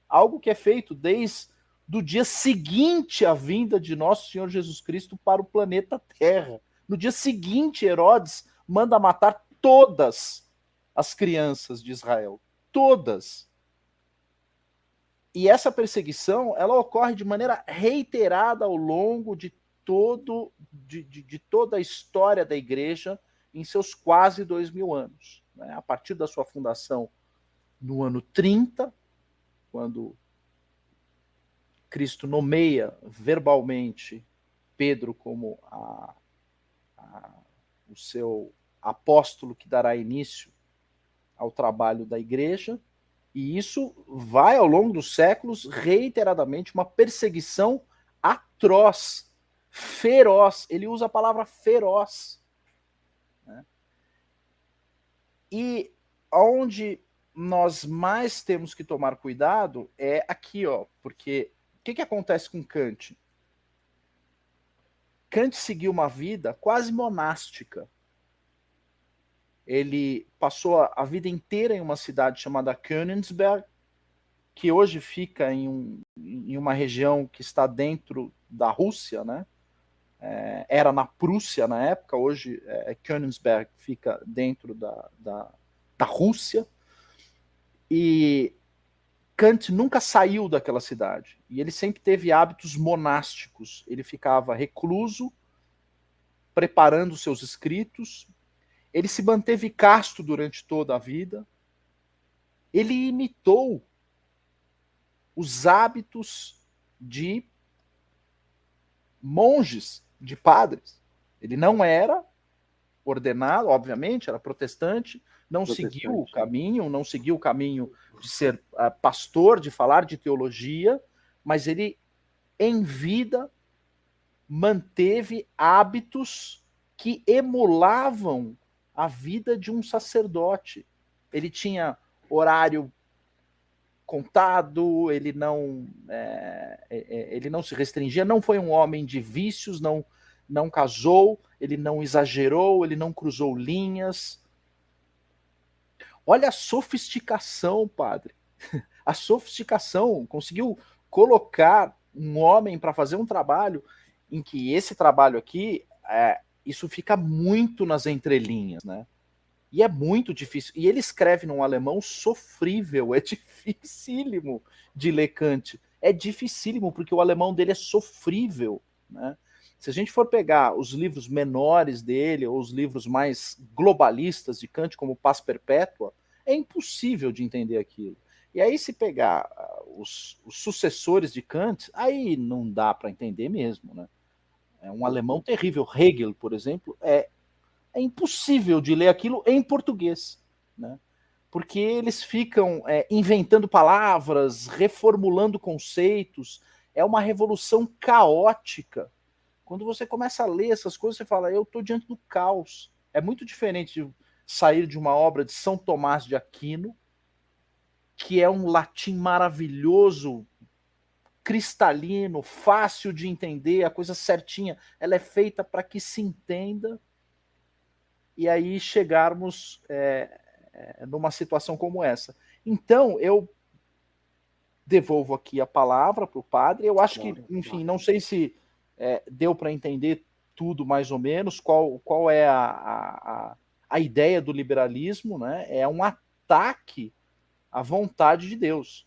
algo que é feito desde do dia seguinte à vinda de nosso Senhor Jesus Cristo para o planeta Terra. No dia seguinte, Herodes manda matar todas as crianças de Israel. Todas. E essa perseguição, ela ocorre de maneira reiterada ao longo de toda a história da igreja em seus quase 2000 anos. Né? A partir da sua fundação no ano 30, quando Cristo nomeia verbalmente Pedro como o seu apóstolo que dará início ao trabalho da igreja, e isso vai, ao longo dos séculos, reiteradamente, uma perseguição atroz, feroz. Ele usa a palavra feroz. Né? E onde nós mais temos que tomar cuidado é aqui, ó, porque o que acontece com Kant? Kant seguiu uma vida quase monástica. Ele passou a vida inteira em uma cidade chamada Königsberg, que hoje fica em uma região que está dentro da Rússia, né? Era na Prússia na época, hoje Königsberg fica dentro da Rússia. E Kant nunca saiu daquela cidade. E ele sempre teve hábitos monásticos. Ele ficava recluso, preparando seus escritos. Ele se manteve casto durante toda a vida. Ele imitou os hábitos de monges, de padres. Ele não era ordenado, obviamente, era protestante, não seguiu o caminho, não seguiu o caminho de ser pastor, de falar de teologia, mas ele, em vida, manteve hábitos que emulavam a vida de um sacerdote. Ele tinha horário contado, ele não se restringia, não foi um homem de vícios, não casou, ele não exagerou, ele não cruzou linhas. Olha a sofisticação, padre. A sofisticação, conseguiu colocar um homem para fazer um trabalho em que esse trabalho aqui, isso fica muito nas entrelinhas, né? E é muito difícil. E ele escreve num alemão sofrível, é dificílimo de ler Kant. É dificílimo, porque o alemão dele é sofrível, né? Se a gente for pegar os livros menores dele, ou os livros mais globalistas de Kant, como Paz Perpétua, é impossível de entender aquilo. E aí, se pegar os sucessores de Kant, aí não dá para entender mesmo, né? É um alemão terrível. Hegel, por exemplo, é impossível de ler aquilo em português, né? Porque eles ficam inventando palavras, reformulando conceitos, é uma revolução caótica. Quando você começa a ler essas coisas, você fala, eu estou diante do caos. É muito diferente de sair de uma obra de São Tomás de Aquino, que é um latim maravilhoso, cristalino, fácil de entender, a coisa certinha, ela é feita para que se entenda, e aí chegarmos numa situação como essa. Então, eu devolvo aqui a palavra para o padre. Eu acho que, enfim, não sei se deu para entender tudo mais ou menos, qual é a ideia do liberalismo, né? É um ataque à vontade de Deus,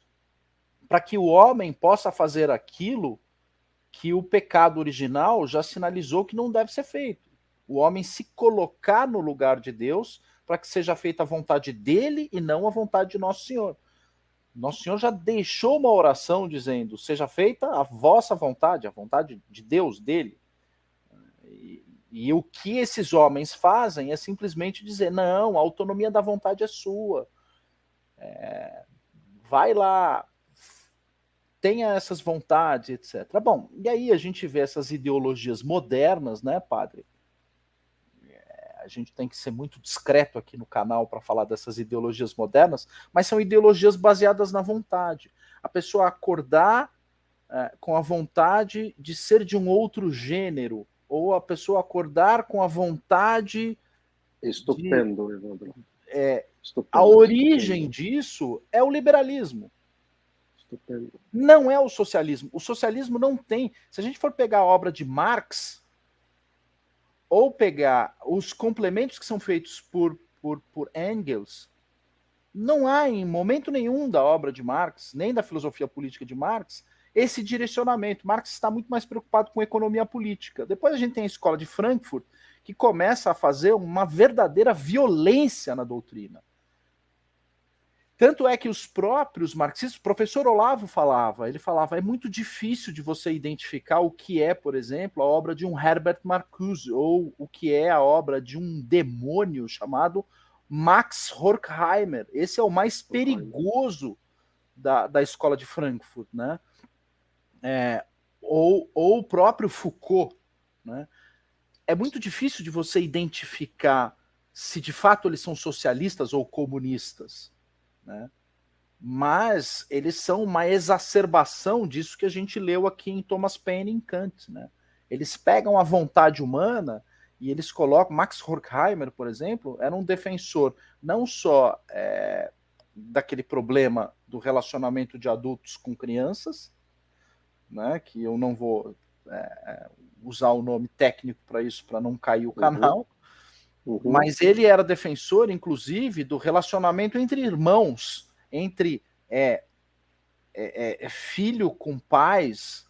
para que o homem possa fazer aquilo que o pecado original já sinalizou que não deve ser feito. O homem se colocar no lugar de Deus para que seja feita a vontade dele e não a vontade de Nosso Senhor. Nosso Senhor já deixou uma oração dizendo, seja feita a vossa vontade, a vontade de Deus, dele. E o que esses homens fazem é simplesmente dizer, não, a autonomia da vontade é sua. Vai lá, tenha essas vontades, etc. Bom, e aí a gente vê essas ideologias modernas, né, padre? A gente tem que ser muito discreto aqui no canal para falar dessas ideologias modernas, mas são ideologias baseadas na vontade. A pessoa acordar com a vontade de ser de um outro gênero, ou a pessoa acordar com a vontade... Estupendo, Evandro. Estupendo, a origem disso é o liberalismo. Estupendo. Não é o socialismo. O socialismo não tem... Se a gente for pegar a obra de Marx, ou pegar os complementos que são feitos por Engels, não há em momento nenhum da obra de Marx, nem da filosofia política de Marx, esse direcionamento. Marx está muito mais preocupado com economia política. Depois a gente tem a escola de Frankfurt, que começa a fazer uma verdadeira violência na doutrina. Tanto é que os próprios marxistas, o professor Olavo ele falava, é muito difícil de você identificar o que é, por exemplo, a obra de um Herbert Marcuse, ou o que é a obra de um demônio chamado Max Horkheimer, esse é o mais perigoso da escola de Frankfurt, né? Ou o próprio Foucault, né? É muito difícil de você identificar se de fato eles são socialistas ou comunistas, né? Mas eles são uma exacerbação disso que a gente leu aqui em Thomas Paine e em Kant, né? Eles pegam a vontade humana e eles colocam... Max Horkheimer, por exemplo, era um defensor não só daquele problema do relacionamento de adultos com crianças, né, que eu não vou usar o nome técnico para isso, para não cair o canal, mas ele era defensor, inclusive, do relacionamento entre irmãos, entre filho com pais.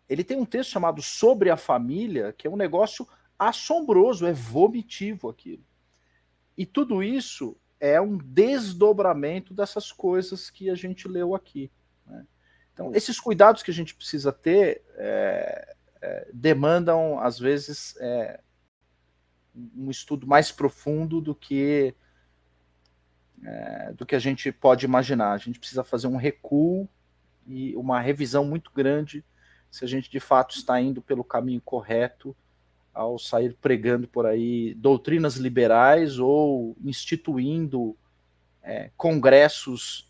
Ele tem um texto chamado Sobre a Família, que é um negócio assombroso, é vomitivo aquilo. E tudo isso é um desdobramento dessas coisas que a gente leu aqui, né? Então, esses cuidados que a gente precisa ter demandam, às vezes, um estudo mais profundo do que a gente pode imaginar. A gente precisa fazer um recuo e uma revisão muito grande se a gente, de fato, está indo pelo caminho correto ao sair pregando por aí doutrinas liberais ou instituindo congressos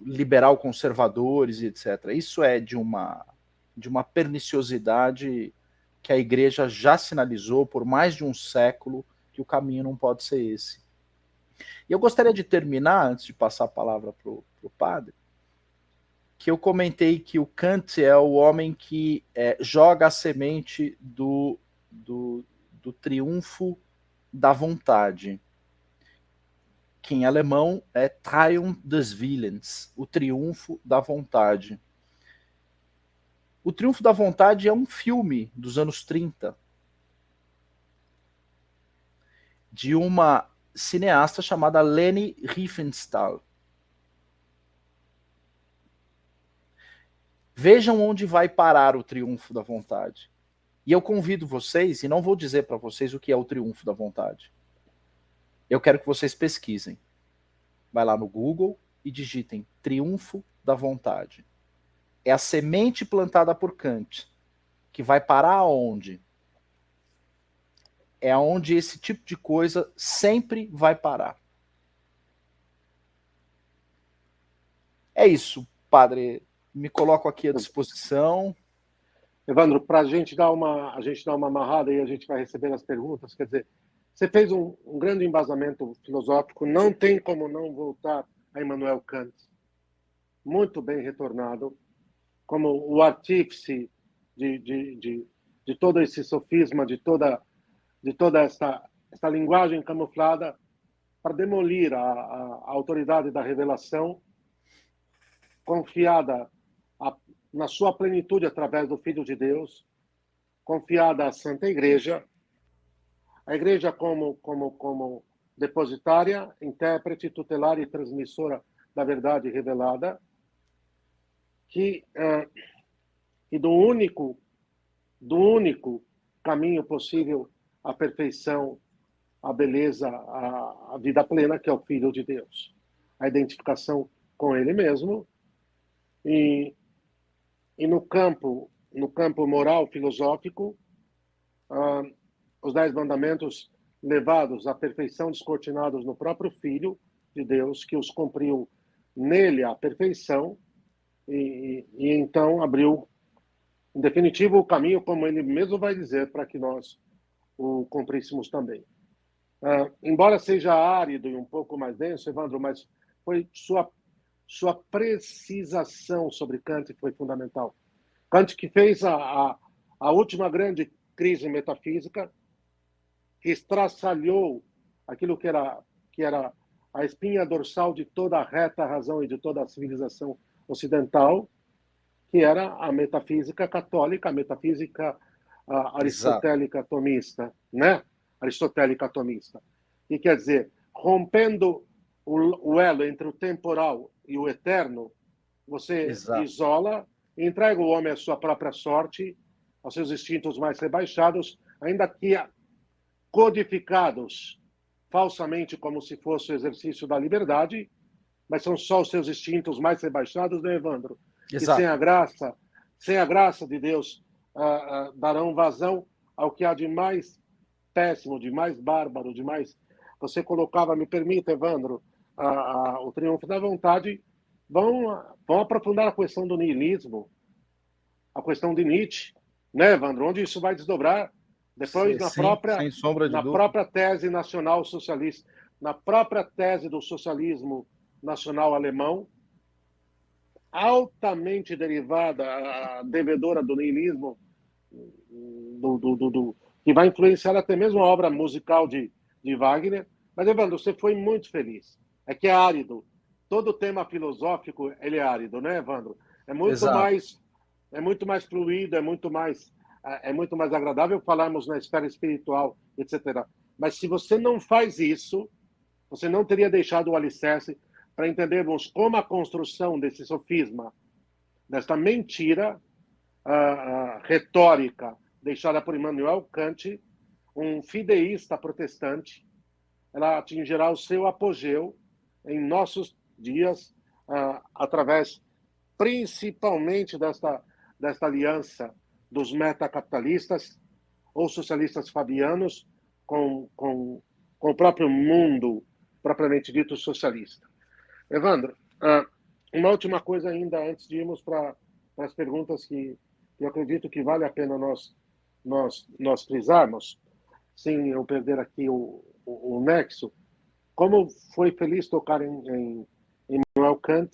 liberal-conservadores, etc. Isso é de uma perniciosidade que a igreja já sinalizou por mais de um século que o caminho não pode ser esse. E eu gostaria de terminar, antes de passar a palavra para o padre, que eu comentei que o Kant é o homem que joga a semente do triunfo da vontade, que em alemão é Triumph des Willens, o triunfo da vontade. O Triunfo da Vontade é um filme dos anos 30, de uma cineasta chamada Leni Riefenstahl. Vejam onde vai parar o Triunfo da Vontade. E eu convido vocês, e não vou dizer para vocês o que é o Triunfo da Vontade. Eu quero que vocês pesquisem. Vai lá no Google e digitem Triunfo da Vontade. É a semente plantada por Kant, que vai parar aonde? É aonde esse tipo de coisa sempre vai parar. É isso, padre. Me coloco aqui à disposição. Evandro, para a gente dar uma amarrada e a gente vai receber as perguntas, quer dizer, você fez um grande embasamento filosófico, não tem como não voltar a Immanuel Kant, muito bem retornado, como o artífice de todo esse sofisma, de toda essa linguagem camuflada para demolir a autoridade da revelação confiada na sua plenitude através do Filho de Deus, confiada à Santa Igreja, a Igreja como depositária, intérprete, tutelar e transmissora da verdade revelada, e do único caminho possível à perfeição, à beleza, à vida plena, que é o Filho de Deus. A identificação com Ele mesmo e no campo moral, filosófico, os 10 mandamentos levados à perfeição, descortinados no próprio Filho de Deus, que os cumpriu nele à perfeição, e então abriu, em definitivo, o caminho, como ele mesmo vai dizer, para que nós o cumpríssemos também. Embora seja árido e um pouco mais denso, Evandro, mas foi sua precisação sobre Kant foi fundamental. Kant que fez a última grande crise metafísica, que estraçalhou aquilo que era a espinha dorsal de toda a reta razão e de toda a civilização ocidental, que era a metafísica católica, a metafísica aristotélica atomista, né? Aristotélica atomista. E quer dizer, rompendo o elo entre o temporal e o eterno, você isola e entrega o homem à sua própria sorte, aos seus instintos mais rebaixados, ainda que codificados falsamente como se fosse o exercício da liberdade, mas são só os seus instintos mais rebaixados, né, Evandro? Que Exato. sem a graça de Deus, darão vazão ao que há de mais péssimo, de mais bárbaro, de mais... Você colocava, me permita, Evandro, o triunfo da vontade, vão aprofundar a questão do niilismo, a questão de Nietzsche, né, Evandro? Onde isso vai desdobrar depois Sem sombra de na dúvida. própria tese nacional socialista, na própria tese do socialismo nacional alemão, altamente derivada, a devedora do niilismo, que vai influenciar até mesmo a obra musical de Wagner. Mas, Evandro, você foi muito feliz. É que é árido. Todo tema filosófico, ele é árido, né, Evandro? É muito mais fluido, é muito mais agradável falarmos na esfera espiritual, etc. Mas se você não faz isso, você não teria deixado o alicerce para entendermos como a construção desse sofisma, desta mentira retórica deixada por Immanuel Kant, um fideísta protestante, ela atingirá o seu apogeu em nossos dias, através principalmente desta aliança dos metacapitalistas ou socialistas fabianos com o próprio mundo propriamente dito socialista. Evandro, uma última coisa ainda antes de irmos para as perguntas que eu acredito que vale a pena nós frisarmos, sem eu perder aqui o nexo. Como foi feliz tocar em Immanuel Kant,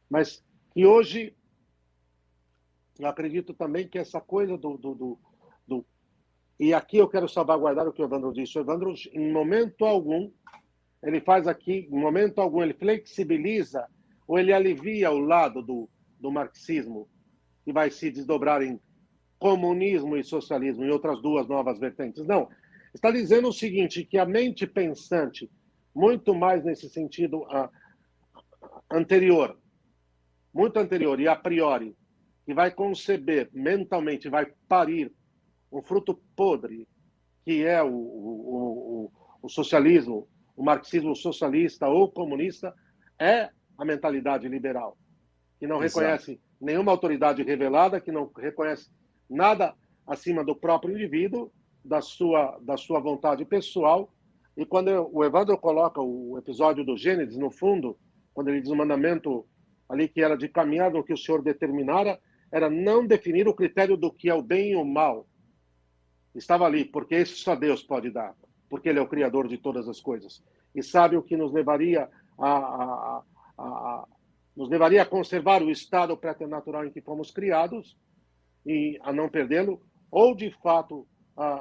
mas que hoje eu acredito também que essa coisa e aqui eu quero salvaguardar o que o Evandro disse. O Evandro, em momento algum, ele faz aqui, em momento algum, ele flexibiliza ou ele alivia o lado do marxismo, que vai se desdobrar em comunismo e socialismo, e outras duas novas vertentes. Não. Está dizendo o seguinte, que a mente pensante, muito mais nesse sentido anterior, muito anterior e a priori, que vai conceber mentalmente, vai parir um fruto podre, que é o socialismo, o marxismo socialista ou comunista, é a mentalidade liberal, que não reconhece nenhuma autoridade revelada, que não reconhece nada acima do próprio indivíduo, da sua vontade pessoal. E quando o Evandro coloca o episódio do Gênesis, no fundo, quando ele diz o mandamento ali que era de caminhar no que o Senhor determinara, era não definir o critério do que é o bem e o mal. Estava ali, porque isso só Deus pode dar, porque Ele é o Criador de todas as coisas. E sabe o que nos levaria a conservar o estado preternatural em que fomos criados e a não perdê-lo, ou de fato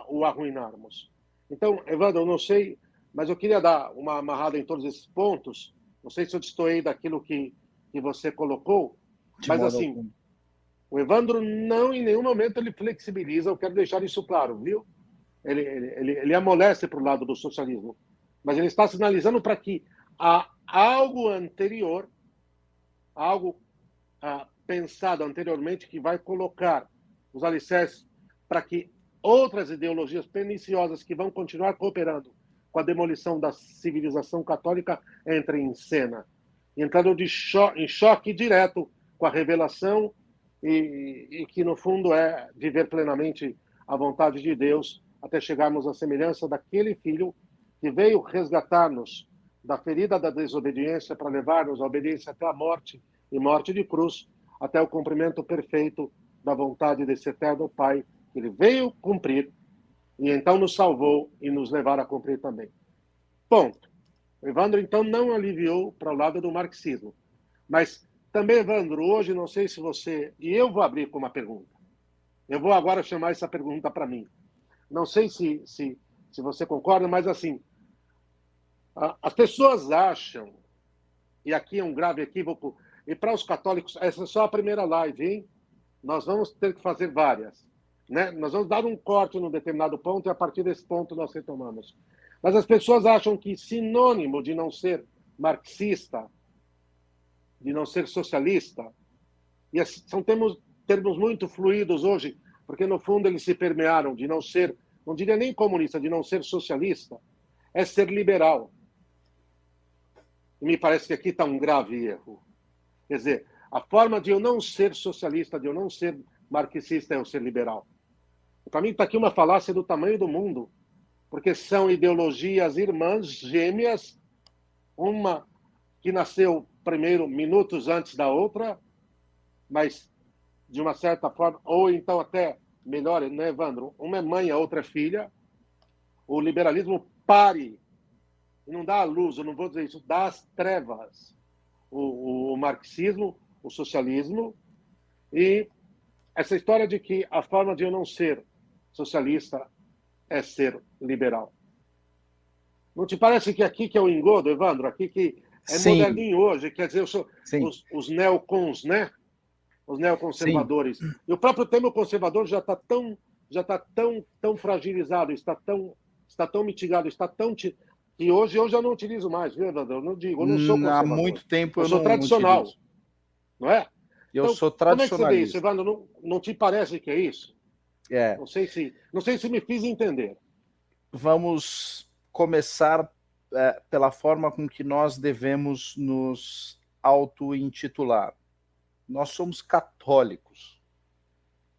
o arruinarmos. Então, Evandro, eu não sei, mas eu queria dar uma amarrada em todos esses pontos. Não sei se eu destoei daquilo que você colocou, mas assim, o Evandro não em nenhum momento ele flexibiliza, eu quero deixar isso claro, viu? Ele amolece para o lado do socialismo, mas ele está sinalizando para que há algo anterior, algo pensado anteriormente que vai colocar os alicerces para que outras ideologias perniciosas que vão continuar cooperando com a demolição da civilização católica entrem em cena, entrando em choque direto com a revelação e que, no fundo, é viver plenamente a vontade de Deus até chegarmos à semelhança daquele Filho que veio resgatar-nos da ferida da desobediência para levar-nos à obediência até a morte e morte de cruz, até o cumprimento perfeito da vontade desse eterno Pai, que Ele veio cumprir e então nos salvou e nos levar a cumprir também. Ponto. O Evandro, então, não aliviou para o lado do marxismo. Mas também, Evandro, hoje, não sei se você... E eu vou abrir com uma pergunta. Eu vou agora chamar essa pergunta para mim. Não sei se você concorda, mas assim, as pessoas acham, e aqui é um grave equívoco, e para os católicos, essa é só a primeira live, hein? Nós vamos ter que fazer várias. Né? Nós vamos dar um corte num determinado ponto e a partir desse ponto nós retomamos. Mas as pessoas acham que sinônimo de não ser marxista, de não ser socialista, e são termos muito fluidos hoje, porque no fundo eles se permearam de não ser, não diria nem comunista, de não ser socialista, é ser liberal. E me parece que aqui está um grave erro. Quer dizer, a forma de eu não ser socialista, de eu não ser marxista, é eu ser liberal. Para mim está aqui uma falácia do tamanho do mundo, porque são ideologias irmãs, gêmeas, uma que nasceu primeiro minutos antes da outra, mas de uma certa forma, ou então até melhor, né, Evandro? Uma é mãe, a outra é filha. O liberalismo pare, não dá a luz, eu não vou dizer isso, dá as trevas. O marxismo, o socialismo, e essa história de que a forma de eu não ser socialista é ser liberal. Não te parece que aqui que é o engodo, Evandro? Aqui que é Sim, moderninho hoje, quer dizer, os neocons, né? Os neoconservadores. sim. E o próprio termo conservador já está tão fragilizado, está tão mitigado, está tão que hoje eu já não utilizo mais, viu, Evandro? Eu não digo, eu não sou conservador. Há muito tempo eu sou não tradicional, utilizo. não é? Eu Então, sou como é que você vê isso, tradicionalista. Evandro? Não te parece que é isso? É. Não sei se me fiz entender. Vamos começar pela forma com que nós devemos nos auto-intitular. Nós somos católicos.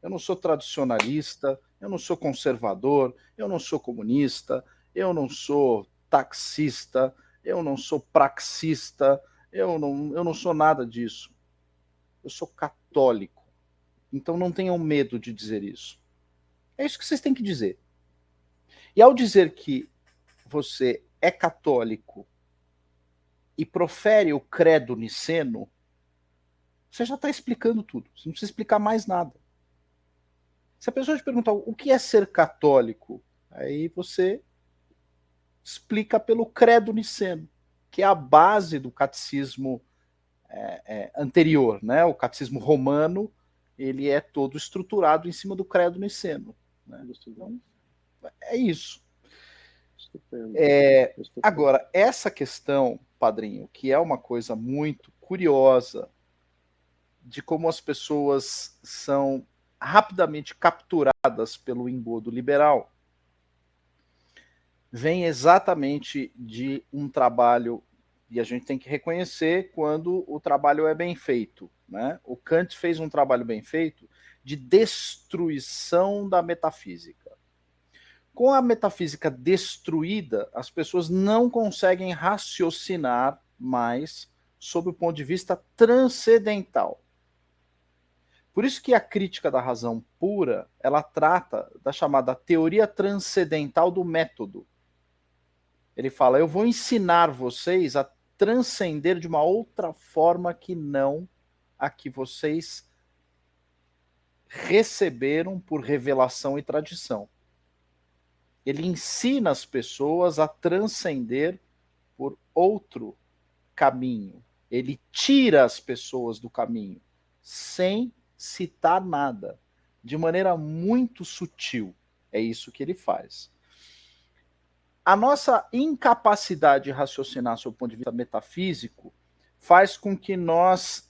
Eu não sou tradicionalista, eu não sou conservador, eu não sou comunista, eu não sou taxista, eu não sou praxista, eu não sou nada disso. Eu sou católico. Então não tenham medo de dizer isso. É isso que vocês têm que dizer. E ao dizer que você é católico e profere o credo niceno, você já está explicando tudo. Você não precisa explicar mais nada. Se a pessoa te perguntar o que é ser católico, aí você explica pelo credo niceno, que é a base do catecismo anterior, né? O catecismo romano, ele é todo estruturado em cima do credo niceno. Né? Então, é isso. Agora, essa questão, padrinho, que é uma coisa muito curiosa, de como as pessoas são rapidamente capturadas pelo engodo liberal, vem exatamente de um trabalho, e a gente tem que reconhecer quando o trabalho é bem feito. Né? O Kant fez um trabalho bem feito de destruição da metafísica. Com a metafísica destruída, as pessoas não conseguem raciocinar mais sob o ponto de vista transcendental. Por isso que a crítica da razão pura, ela trata da chamada teoria transcendental do método. Ele fala, eu vou ensinar vocês a transcender de uma outra forma que não a que vocês receberam por revelação e tradição. Ele ensina as pessoas a transcender por outro caminho. Ele tira as pessoas do caminho, sem citar nada, de maneira muito sutil. É isso que ele faz. A nossa incapacidade de raciocinar sob o ponto de vista metafísico faz com que nós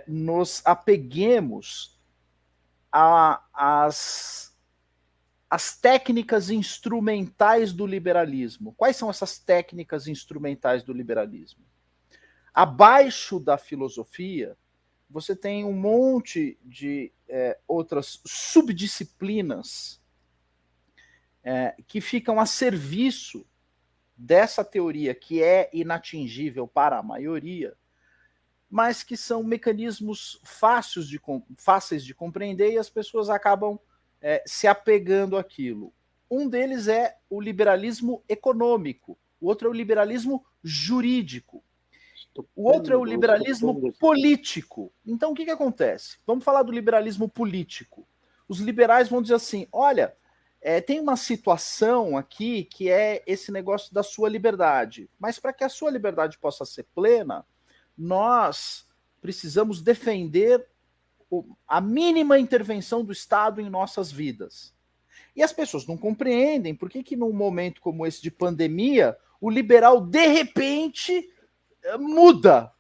nos apeguemos às técnicas instrumentais do liberalismo. Quais são essas técnicas instrumentais do liberalismo? Abaixo da filosofia, você tem um monte de outras subdisciplinas que ficam a serviço dessa teoria que é inatingível para a maioria, mas que são mecanismos fáceis de compreender e as pessoas acabam se apegando àquilo. Um deles é o liberalismo econômico, o outro é o liberalismo jurídico, o outro é o liberalismo político. Então, o que acontece? Vamos falar do liberalismo político. Os liberais vão dizer assim, olha, tem uma situação aqui que é esse negócio da sua liberdade, mas para que a sua liberdade possa ser plena, nós precisamos defender a mínima intervenção do Estado em nossas vidas. E as pessoas não compreendem por que num momento como esse de pandemia, o liberal, de repente, muda.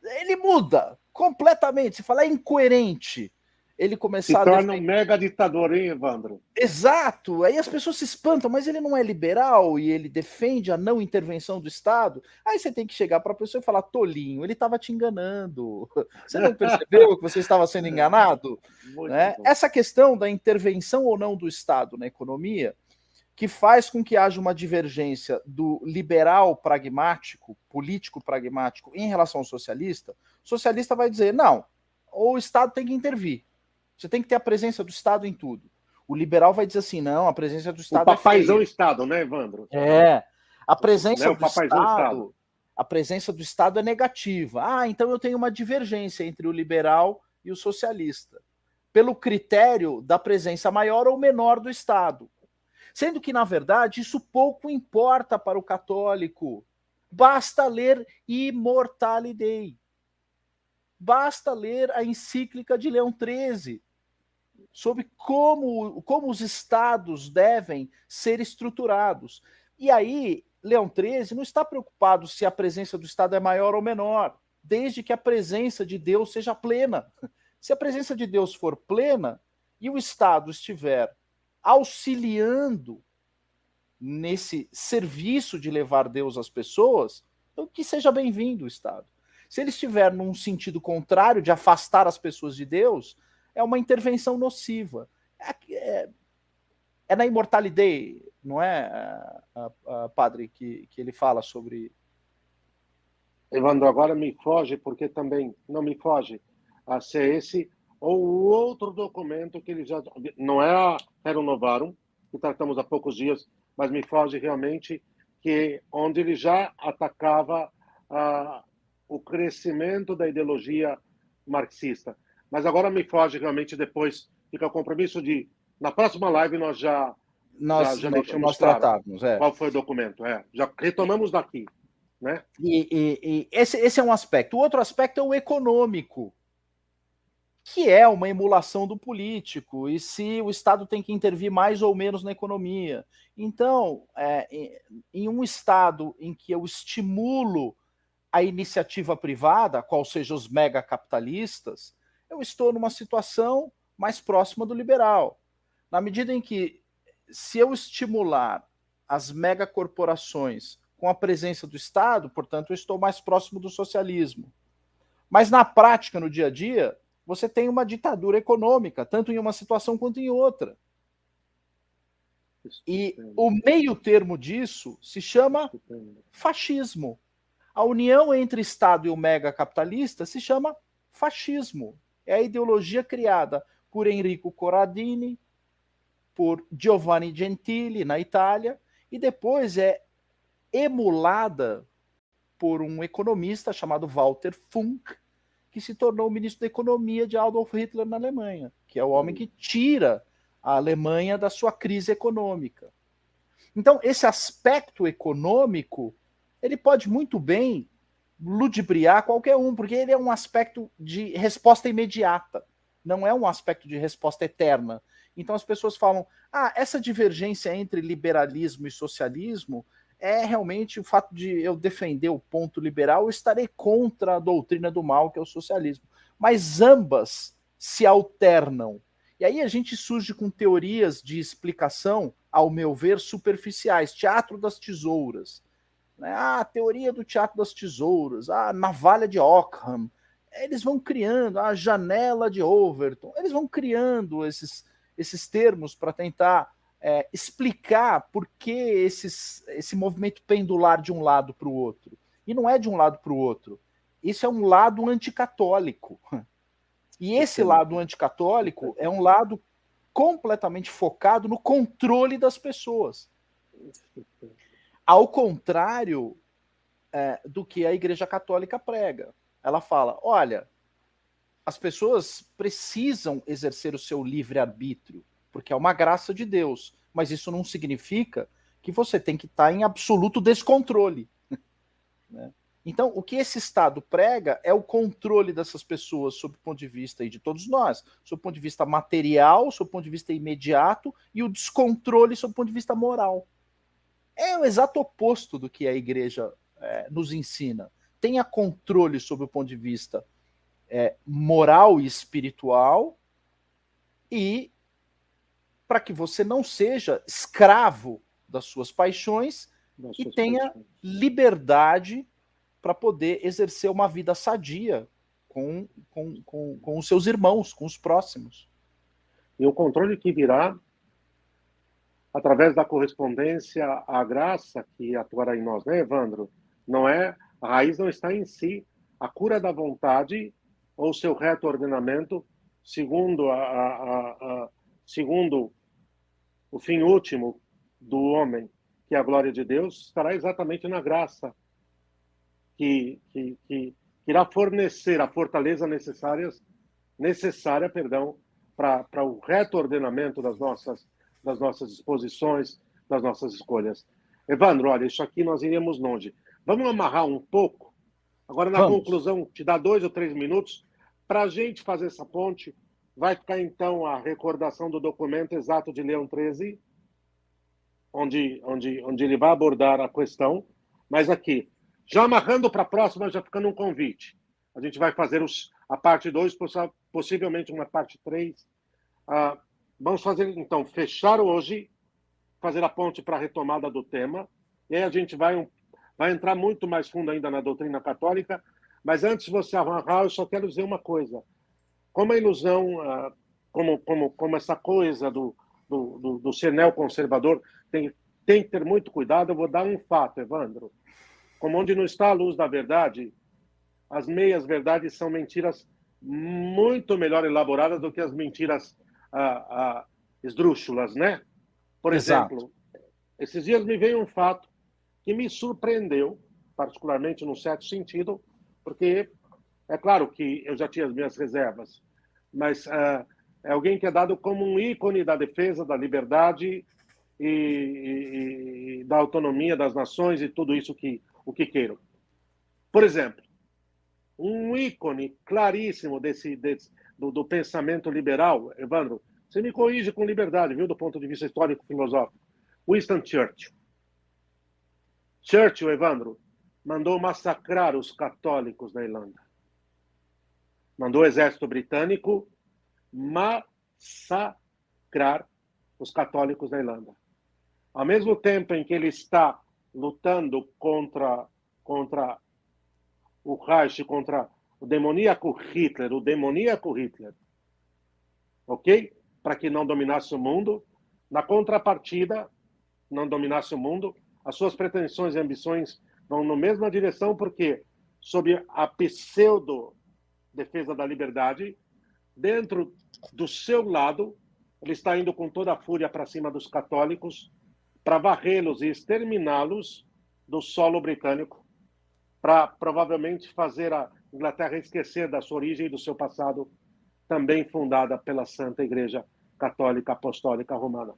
Ele muda completamente. Se falar incoerente, ele Se começar a torna um defender... mega ditador, hein, Evandro? Exato! Aí as pessoas se espantam, mas ele não é liberal e ele defende a não intervenção do Estado. Aí você tem que chegar para a pessoa e falar, tolinho, ele estava te enganando. Você não percebeu que você estava sendo enganado? Muito Né? bom. Essa questão da intervenção ou não do Estado na economia, que faz com que haja uma divergência do liberal pragmático, político pragmático, em relação ao socialista, o socialista vai dizer, não, o Estado tem que intervir. Você tem que ter a presença do Estado em tudo. O liberal vai dizer assim, não, a presença do O Estado é papaizão feia. Estado, né, Evandro? É. A Né? presença O do papaizão Estado. Estado, a presença do Estado é negativa. Ah, então eu tenho uma divergência entre o liberal e o socialista, pelo critério da presença maior ou menor do Estado. Sendo que, na verdade, isso pouco importa para o católico. Basta ler Immortale Dei. Basta ler a encíclica de Leão XIII sobre como os estados devem ser estruturados. E aí, Leão XIII não está preocupado se a presença do Estado é maior ou menor, desde que a presença de Deus seja plena. Se a presença de Deus for plena e o Estado estiver auxiliando nesse serviço de levar Deus às pessoas, então que seja bem-vindo o Estado. Se ele estiver num sentido contrário, de afastar as pessoas de Deus, é uma intervenção nociva. É na Immortalidade, não é, padre, que ele fala sobre... Evandro, agora me foge, porque também não me foge a ser esse ou o outro documento que ele já... Não é a Rerum Novarum, que tratamos há poucos dias, mas me foge realmente que onde ele já atacava o crescimento da ideologia marxista. Mas agora me foge realmente, depois fica o compromisso de, na próxima live, nós já deixamos claro tratarmos. qual foi o documento. Já retomamos daqui. Né? E esse é um aspecto. O outro aspecto é o econômico, que é uma emulação do político, e se o Estado tem que intervir mais ou menos na economia. Então, em um Estado em que eu estimulo a iniciativa privada, qual seja os megacapitalistas, eu estou numa situação mais próxima do liberal. Na medida em que, se eu estimular as megacorporações com a presença do Estado, portanto, eu estou mais próximo do socialismo. Mas na prática, no dia a dia, você tem uma ditadura econômica, tanto em uma situação quanto em outra. E o meio termo disso se chama fascismo. A união entre Estado e o megacapitalista se chama fascismo. É a ideologia criada por Enrico Corradini, por Giovanni Gentili, na Itália, e depois é emulada por um economista chamado Walter Funk, que se tornou ministro da Economia de Adolf Hitler na Alemanha, que é o homem que tira a Alemanha da sua crise econômica. Então, esse aspecto econômico, ele pode muito bem ludibriar qualquer um, porque ele é um aspecto de resposta imediata, não é um aspecto de resposta eterna. Então as pessoas falam, essa divergência entre liberalismo e socialismo é realmente o fato de eu defender o ponto liberal, eu estarei contra a doutrina do mal, que é o socialismo. Mas ambas se alternam. E aí a gente surge com teorias de explicação, ao meu ver, superficiais. Teatro das tesouras. A teoria do teatro das tesouras, a navalha de Ockham. Eles vão criando a janela de Overton. Eles vão criando esses termos para tentar explicar por que esse movimento pendular de um lado para o outro. E não é de um lado para o outro. Isso é um lado anticatólico. E esse lado anticatólico é um lado completamente focado no controle das pessoas. Ao contrário do que a Igreja Católica prega. Ela fala, olha, as pessoas precisam exercer o seu livre-arbítrio, porque é uma graça de Deus, mas isso não significa que você tem que estar em absoluto descontrole. Né? Então, o que esse Estado prega é o controle dessas pessoas sob o ponto de vista aí de todos nós, sob o ponto de vista material, sob o ponto de vista imediato, e o descontrole sob o ponto de vista moral. É o exato oposto do que a Igreja nos ensina. Tenha controle sob o ponto de vista moral e espiritual, e para que você não seja escravo das suas paixões e tenha liberdade para poder exercer uma vida sadia com os seus irmãos, com os próximos. E o controle que virá através da correspondência à graça que atuará em nós, né, Evandro? Não é, a raiz não está em si. A cura da vontade ou seu reto ordenamento, segundo segundo o fim último do homem, que é a glória de Deus, estará exatamente na graça que irá fornecer a fortaleza necessária para o reto ordenamento das nossas disposições, das nossas escolhas. Evandro, olha, isso aqui nós iríamos longe. Vamos amarrar um pouco? Agora, na conclusão, te dá 2 ou 3 minutos para a gente fazer essa ponte. Vai ficar, então, a recordação do documento exato de Leão XIII, onde ele vai abordar a questão. Mas aqui, já amarrando para a próxima, já ficando um convite. A gente vai fazer a parte 2, possivelmente uma parte 3. Vamos fazer, então, fechar hoje, fazer a ponte para a retomada do tema, e aí a gente vai entrar muito mais fundo ainda na doutrina católica, mas antes de você amarrar, eu só quero dizer uma coisa. Como a ilusão, como essa coisa do ser neoconservador, tem que ter muito cuidado. Eu vou dar um fato, Evandro. Como onde não está a luz da verdade, as meias-verdades são mentiras muito melhor elaboradas do que as mentiras esdrúxulas, né? Por exemplo, esses dias me veio um fato que me surpreendeu, particularmente num certo sentido, porque é claro que eu já tinha as minhas reservas, mas é alguém que é dado como um ícone da defesa da liberdade e da autonomia das nações e tudo isso o que queiram. Por exemplo, um ícone claríssimo do pensamento liberal, Evandro, você me corrige com liberdade, viu, do ponto de vista histórico-filosófico. Winston Churchill. Churchill, Evandro, mandou massacrar os católicos da Irlanda. Mandou o exército britânico massacrar os católicos da Irlanda. Ao mesmo tempo em que ele está lutando contra o Reich, contra o demoníaco Hitler, ok? Para que não dominasse o mundo. Na contrapartida, não dominasse o mundo, as suas pretensões e ambições vão na mesma direção, porque, sob a pseudo-defesa da liberdade, dentro do seu lado, ele está indo com toda a fúria para cima dos católicos, para varrê-los e exterminá-los do solo britânico, para provavelmente fazer a Inglaterra esquecer da sua origem e do seu passado, também fundada pela Santa Igreja Católica Apostólica Romana.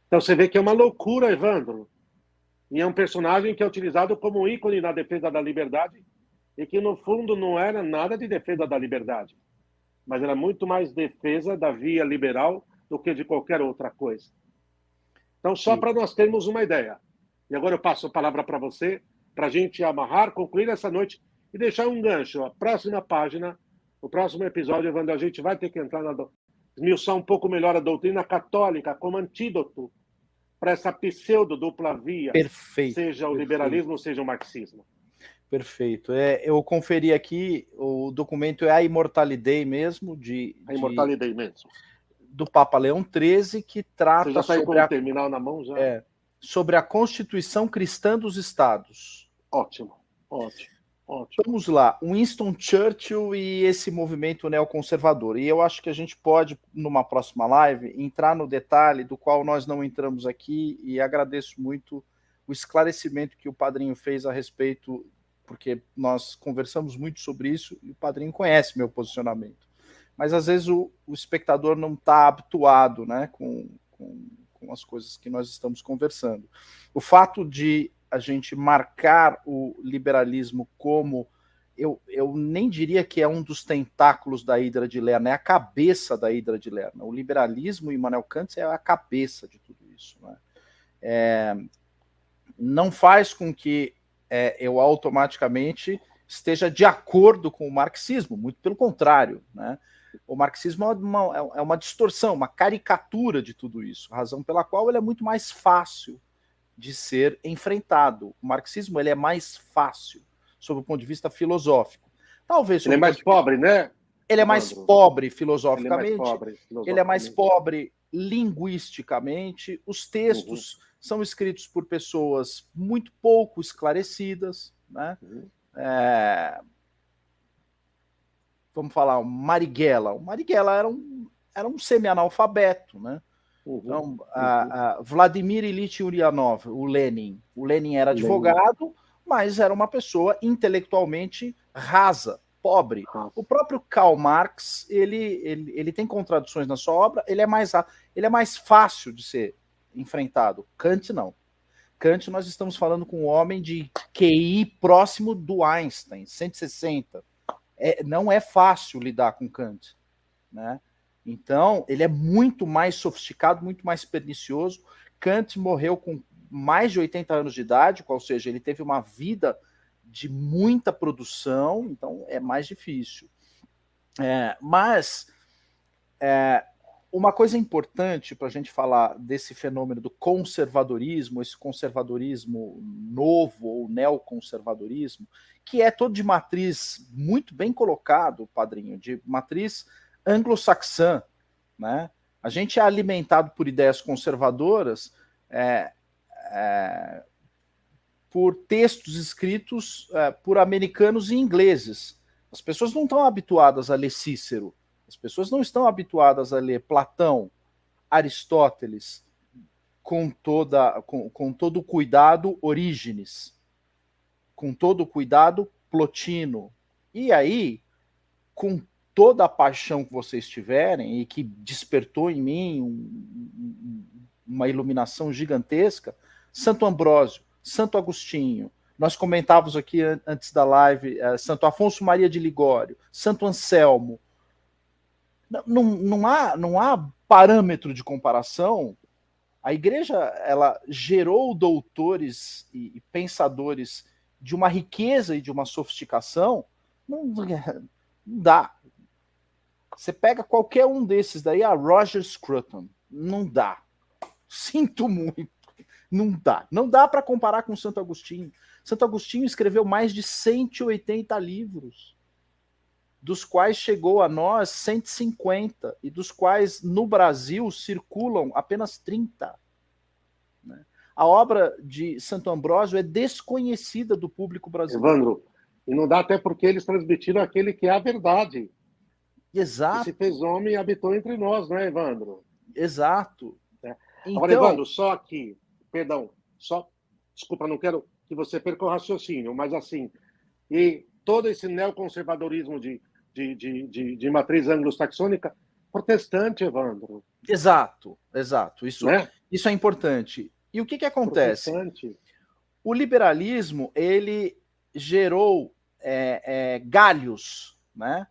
Então você vê que é uma loucura, Evandro. E é um personagem que é utilizado como um ícone na defesa da liberdade e que, no fundo, não era nada de defesa da liberdade, mas era muito mais defesa da via liberal do que de qualquer outra coisa. Então, só para nós termos uma ideia. E agora eu passo a palavra para você, para a gente amarrar, concluir essa noite e deixar um gancho. A próxima página, o próximo episódio, Evandro, a gente vai ter que entrar esmiuçar um pouco melhor a doutrina católica como antídoto para essa pseudo-dupla via, seja o liberalismo, seja o marxismo. Perfeito. Eu conferi aqui, o documento é a Immortalidade mesmo, do Papa Leão XIII, que trata Você já saiu com o terminal na mão já? Sobre a Constituição Cristã dos Estados. Ótimo. Vamos lá, Winston Churchill e esse movimento neoconservador. E eu acho que a gente pode, numa próxima live, entrar no detalhe do qual nós não entramos aqui, e agradeço muito o esclarecimento que o Padrinho fez a respeito, porque nós conversamos muito sobre isso e o Padrinho conhece meu posicionamento. Mas às vezes o espectador não está habituado, né, com as coisas que nós estamos conversando. O fato de a gente marcar o liberalismo como, eu nem diria que é um dos tentáculos da Hidra de Lerna, é a cabeça da Hidra de Lerna. O liberalismo, Immanuel Kant, é a cabeça de tudo isso, né? Não faz com que eu automaticamente esteja de acordo com o marxismo, muito pelo contrário, né? O marxismo é uma distorção, uma caricatura de tudo isso, razão pela qual ele é muito mais fácil de ser enfrentado. O marxismo ele é mais fácil, sob o ponto de vista filosófico. Talvez Ele é mais pobre, né? Ele é mais pobre filosoficamente, ele é mais pobre linguisticamente, os textos são escritos por pessoas muito pouco esclarecidas, né? Vamos falar, o Marighella. O Marighella era um semi-analfabeto, né? Então, Vladimir Ilyich Ulyanov, o Lenin. O Lenin era advogado, mas era uma pessoa intelectualmente rasa, pobre. O próprio Karl Marx, ele tem contradições na sua obra, ele é mais fácil de ser enfrentado. Kant, não. Kant, nós estamos falando com um homem de QI próximo do Einstein, 160. Não é fácil lidar com Kant, né? Então, ele é muito mais sofisticado, muito mais pernicioso. Kant morreu com mais de 80 anos de idade, ou seja, ele teve uma vida de muita produção, então é mais difícil. Mas uma coisa importante para a gente falar desse fenômeno do conservadorismo, esse conservadorismo novo ou neoconservadorismo, que é todo de matriz muito bem colocado, padrinho, de matriz anglo-saxã, né? A gente é alimentado por ideias conservadoras por textos escritos por americanos e ingleses. As pessoas não estão habituadas a ler Cícero, as pessoas não estão habituadas a ler Platão, Aristóteles, com todo o cuidado, Orígenes, com todo o cuidado, Plotino. E aí, com toda a paixão que vocês tiverem e que despertou em mim uma iluminação gigantesca, Santo Ambrósio, Santo Agostinho, nós comentávamos aqui antes da live, Santo Afonso Maria de Ligório, Santo Anselmo. Não há parâmetro de comparação. A igreja ela gerou doutores e pensadores de uma riqueza e de uma sofisticação. Não dá. Você pega qualquer um desses daí, Roger Scruton, não dá. Sinto muito. Não dá. Não dá para comparar com Santo Agostinho. Santo Agostinho escreveu mais de 180 livros, dos quais chegou a nós 150, e dos quais no Brasil circulam apenas 30. Né? A obra de Santo Ambrósio é desconhecida do público brasileiro. Evandro, e não dá até porque eles transmitiram aquele que é a verdade. Exato. Que se fez homem e habitou entre nós, não é, Evandro? Exato. Então... Agora, Evandro, só aqui, perdão, desculpa, não quero que você perca o raciocínio, mas assim, e todo esse neoconservadorismo de matriz anglo-saxônica, protestante, Evandro. Exato. Isso é importante. E o que acontece? O liberalismo, ele gerou galhos, né?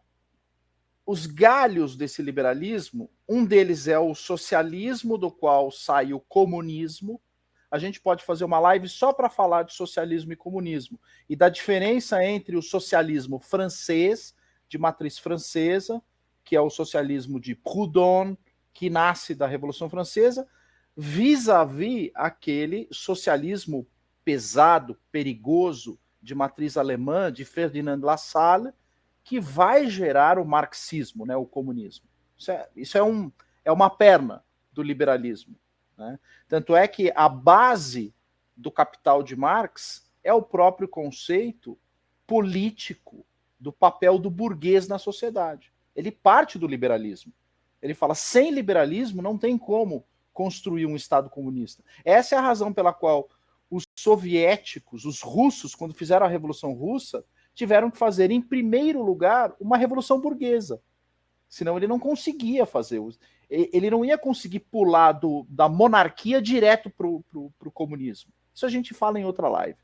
Os galhos desse liberalismo, um deles é o socialismo, do qual sai o comunismo. A gente pode fazer uma live só para falar de socialismo e comunismo, e da diferença entre o socialismo francês, de matriz francesa, que é o socialismo de Proudhon, que nasce da Revolução Francesa, vis-à-vis aquele socialismo pesado, perigoso, de matriz alemã, de Ferdinand Lassalle, que vai gerar o marxismo, né, o comunismo. Isso é uma perna do liberalismo. Né? Tanto é que a base do Capital de Marx é o próprio conceito político do papel do burguês na sociedade. Ele parte do liberalismo. Ele fala, sem liberalismo não tem como construir um Estado comunista. Essa é a razão pela qual os soviéticos, os russos, quando fizeram a Revolução Russa, tiveram que fazer, em primeiro lugar, uma revolução burguesa. Senão ele não conseguia fazer. Ele não ia conseguir pular da monarquia direto para o comunismo. Isso a gente fala em outra live.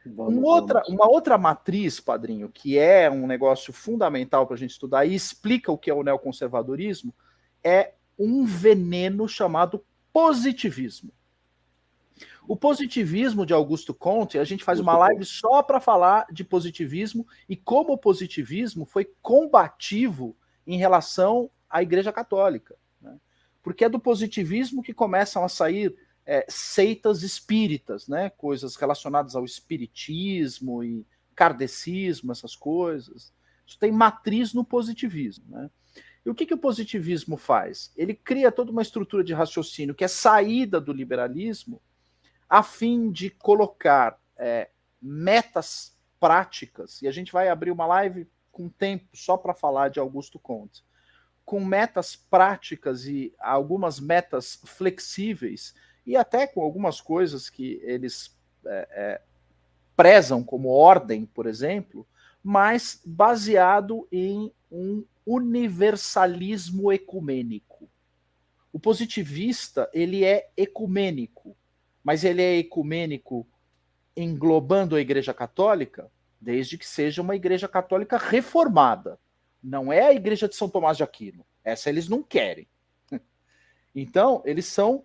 Uma outra matriz, padrinho, que é um negócio fundamental para a gente estudar e explica o que é o neoconservadorismo, é um veneno chamado positivismo. O positivismo de Augusto Comte, a gente faz uma live só para falar de positivismo e como o positivismo foi combativo em relação à Igreja Católica, né? Porque é do positivismo que começam a sair seitas espíritas, né? Coisas relacionadas ao espiritismo e kardecismo, essas coisas. Isso tem matriz no positivismo, né? E o que o positivismo faz? Ele cria toda uma estrutura de raciocínio que é saída do liberalismo a fim de colocar metas práticas, e a gente vai abrir uma live com tempo só para falar de Augusto Comte, com metas práticas e algumas metas flexíveis, e até com algumas coisas que eles prezam, como ordem, por exemplo, mas baseado em um universalismo ecumênico. O positivista, ele é ecumênico, mas ele é ecumênico englobando a Igreja Católica, desde que seja uma Igreja Católica reformada. Não é a Igreja de São Tomás de Aquino. Essa eles não querem. Então, eles são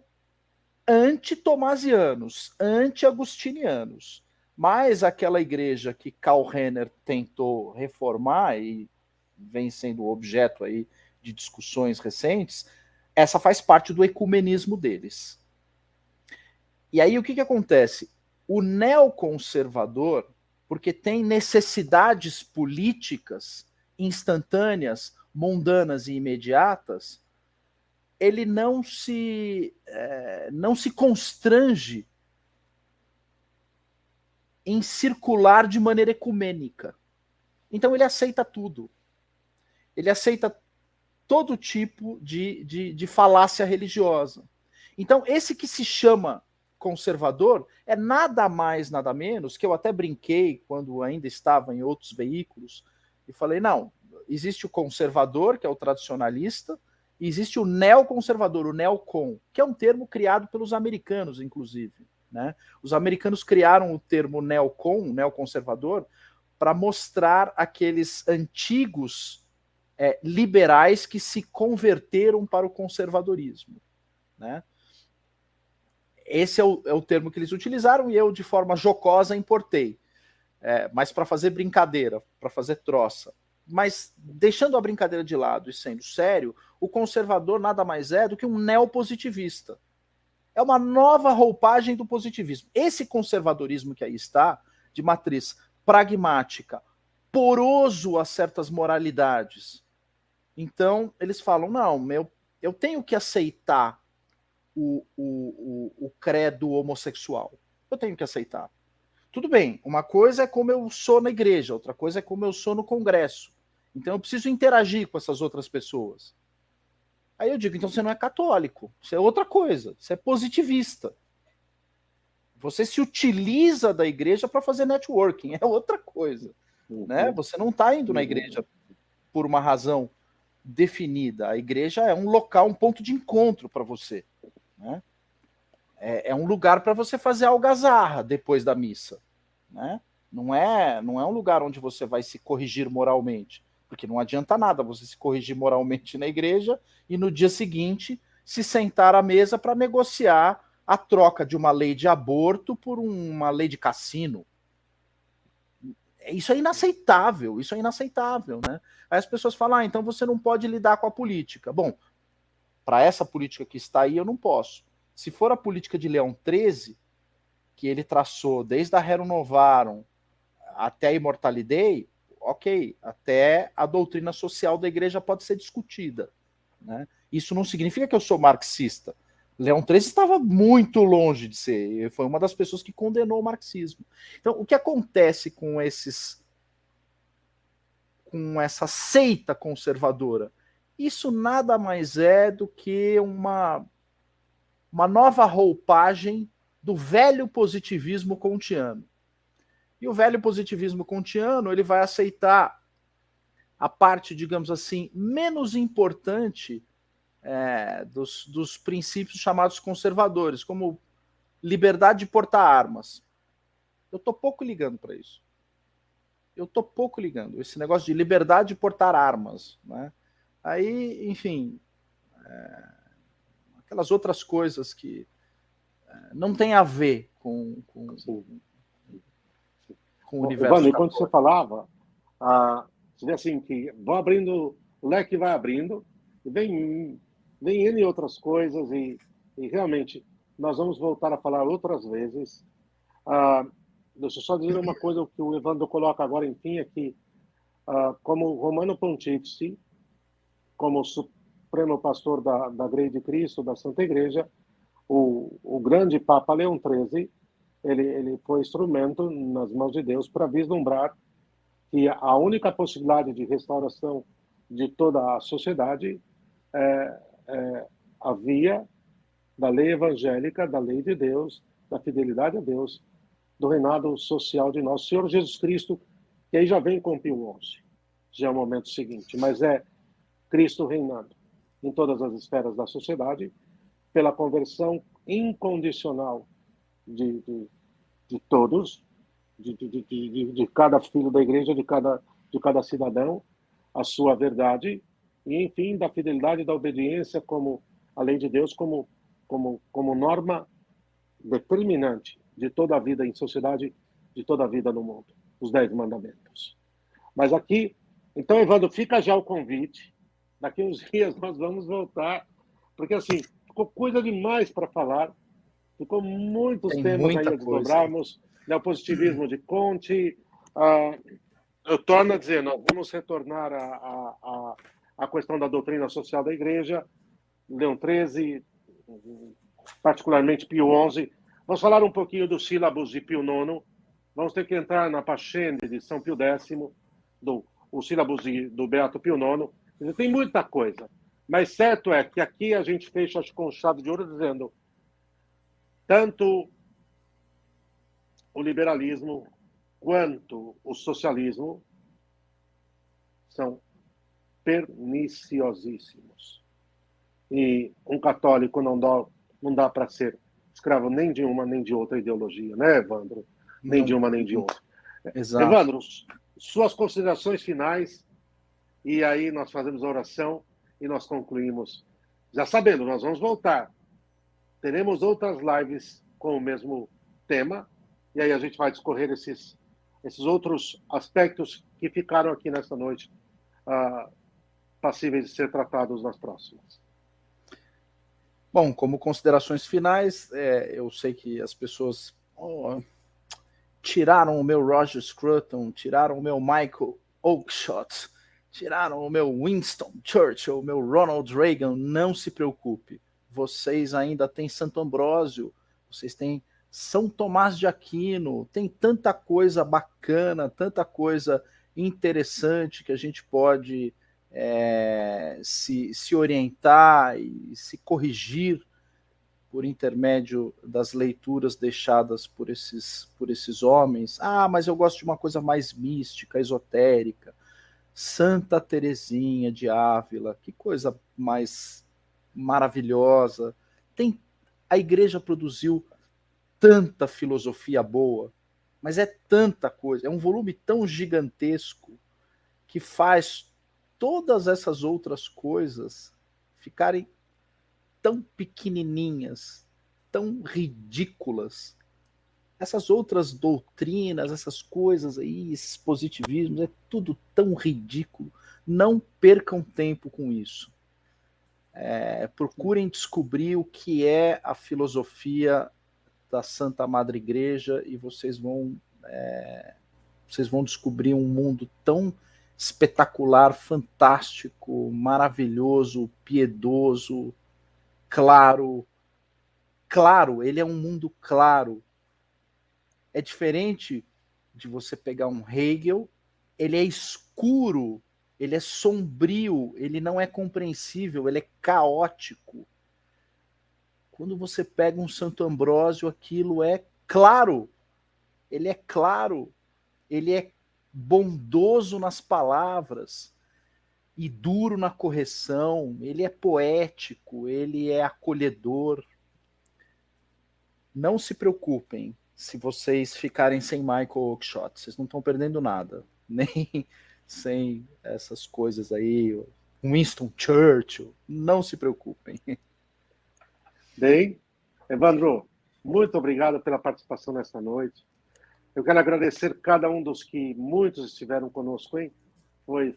anti-tomasianos, anti-agustinianos. Mas aquela igreja que Karl Renner tentou reformar e vem sendo objeto aí de discussões recentes, essa faz parte do ecumenismo deles. E aí o que acontece? O neoconservador, porque tem necessidades políticas instantâneas, mundanas e imediatas, ele não se constrange em circular de maneira ecumênica. Então ele aceita tudo. Ele aceita todo tipo de falácia religiosa. Então esse que se chama conservador é nada mais, nada menos, que eu até brinquei quando ainda estava em outros veículos, e falei, não, existe o conservador, que é o tradicionalista, e existe o neoconservador, o neocon, que é um termo criado pelos americanos, inclusive. Né? Os americanos criaram o termo neocon, neoconservador, para mostrar aqueles antigos liberais que se converteram para o conservadorismo. Né? Esse é o termo que eles utilizaram e eu, de forma jocosa, importei. Mas para fazer brincadeira, para fazer troça. Mas deixando a brincadeira de lado e sendo sério, o conservador nada mais é do que um neopositivista. É uma nova roupagem do positivismo. Esse conservadorismo que aí está, de matriz pragmática, poroso a certas moralidades. Então, eles falam, não, eu tenho que aceitar o credo homossexual. Eu tenho que aceitar. Tudo bem, uma coisa é como eu sou na igreja, outra coisa é como eu sou no congresso. Então eu preciso interagir com essas outras pessoas. Aí eu digo, então você não é católico, você é outra coisa, você é positivista. Você se utiliza da igreja para fazer networking, é outra coisa. Né? Você não está indo na igreja por uma razão definida. A igreja é um local, um ponto de encontro para você. Né? É um lugar para você fazer algazarra depois da missa. Né? Não é um lugar onde você vai se corrigir moralmente. Porque não adianta nada você se corrigir moralmente na igreja e no dia seguinte se sentar à mesa para negociar a troca de uma lei de aborto por uma lei de cassino. Isso é inaceitável, né? Aí as pessoas falam, então você não pode lidar com a política. Bom, para essa política que está aí, eu não posso. Se for a política de Leão XIII, que ele traçou desde a Rerum Novarum até a Immortalidade, ok, até a doutrina social da igreja pode ser discutida. Né? Isso não significa que eu sou marxista. Leão XIII estava muito longe de ser, foi uma das pessoas que condenou o marxismo. Então, o que acontece com essa seita conservadora? Isso nada mais é do que uma nova roupagem do velho positivismo kantiano. E o velho positivismo kantiano, ele vai aceitar a parte, digamos assim, menos importante dos princípios chamados conservadores, como liberdade de portar armas. Eu estou pouco ligando para isso. Esse negócio de liberdade de portar armas. Né? Aí, enfim, aquelas outras coisas que não tem a ver com o universo. Evandro, enquanto você falava, você vê assim que vão abrindo o leque vai abrindo, e vem N outras coisas, e realmente nós vamos voltar a falar outras vezes. Deixa eu só dizer uma coisa que o Evandro coloca agora, enfim, é que, como Romano Pontífice, como Supremo Pastor da Grey de Cristo, da Santa Igreja, o grande Papa Leão XIII, ele foi instrumento nas mãos de Deus para vislumbrar que a única possibilidade de restauração de toda a sociedade é a via da lei evangélica, da lei de Deus, da fidelidade a Deus, do reinado social de nosso Senhor Jesus Cristo, que aí já vem com Pio XI, já é o momento seguinte, mas é Cristo reinando em todas as esferas da sociedade, pela conversão incondicional de todos, de cada filho da igreja, de cada cidadão, a sua verdade, e, enfim, da fidelidade e da obediência como a lei de Deus, como norma determinante de toda a vida em sociedade, de toda a vida no mundo. Os 10 mandamentos. Mas aqui, então, Evandro, fica já o convite. Daqui uns dias nós vamos voltar, porque, assim, ficou coisa demais para falar, ficou muitos temas aí a desdobrarmos, né, o positivismo de Conte. Eu torno a dizer, nós vamos retornar à questão da doutrina social da Igreja, Leão XIII, particularmente Pio XI. Vamos falar um pouquinho dos sílabos de Pio IX. Vamos ter que entrar na Pascende de São Pio X, os sílabos do Beato Pio IX. Tem muita coisa. Mas certo é que aqui a gente fecha com chave de ouro dizendo tanto o liberalismo quanto o socialismo são perniciosíssimos. E um católico não dá para ser escravo nem de uma nem de outra ideologia, né, Evandro? Nem não. De uma nem de outra. Exato. Evandro, suas considerações finais, e aí nós fazemos a oração e nós concluímos. Já sabendo, nós vamos voltar. Teremos outras lives com o mesmo tema, e aí a gente vai discorrer esses outros aspectos que ficaram aqui nesta noite, passíveis de ser tratados nas próximas. Bom, como considerações finais, eu sei que as pessoas tiraram o meu Roger Scruton, tiraram o meu Michael Oakeshott, tiraram o meu Winston Churchill, o meu Ronald Reagan. Não se preocupe, vocês ainda têm Santo Ambrósio, vocês têm São Tomás de Aquino, tem tanta coisa bacana, tanta coisa interessante que a gente pode se orientar e se corrigir por intermédio das leituras deixadas por esses homens. Mas eu gosto de uma coisa mais mística, esotérica. Santa Teresinha de Ávila, que coisa mais maravilhosa. A igreja produziu tanta filosofia boa, mas é tanta coisa, é um volume tão gigantesco que faz todas essas outras coisas ficarem tão pequenininhas, tão ridículas. Essas outras doutrinas, essas coisas aí, esses positivismos, é tudo tão ridículo. Não percam tempo com isso. Procurem descobrir o que é a filosofia da Santa Madre Igreja e vocês vão descobrir um mundo tão espetacular, fantástico, maravilhoso, piedoso, claro. Claro, ele é um mundo claro. É diferente de você pegar um Hegel, ele é escuro, ele é sombrio, ele não é compreensível, ele é caótico. Quando você pega um Santo Ambrósio, aquilo é claro, ele é claro, ele é bondoso nas palavras e duro na correção, ele é poético, ele é acolhedor. Não se preocupem se vocês ficarem sem Michael Oakeshott, vocês não estão perdendo nada, nem sem essas coisas aí, Winston Churchill, não se preocupem. Bem, Evandro, muito obrigado pela participação nesta noite. Eu quero agradecer cada um dos que muitos estiveram conosco, hein? Foi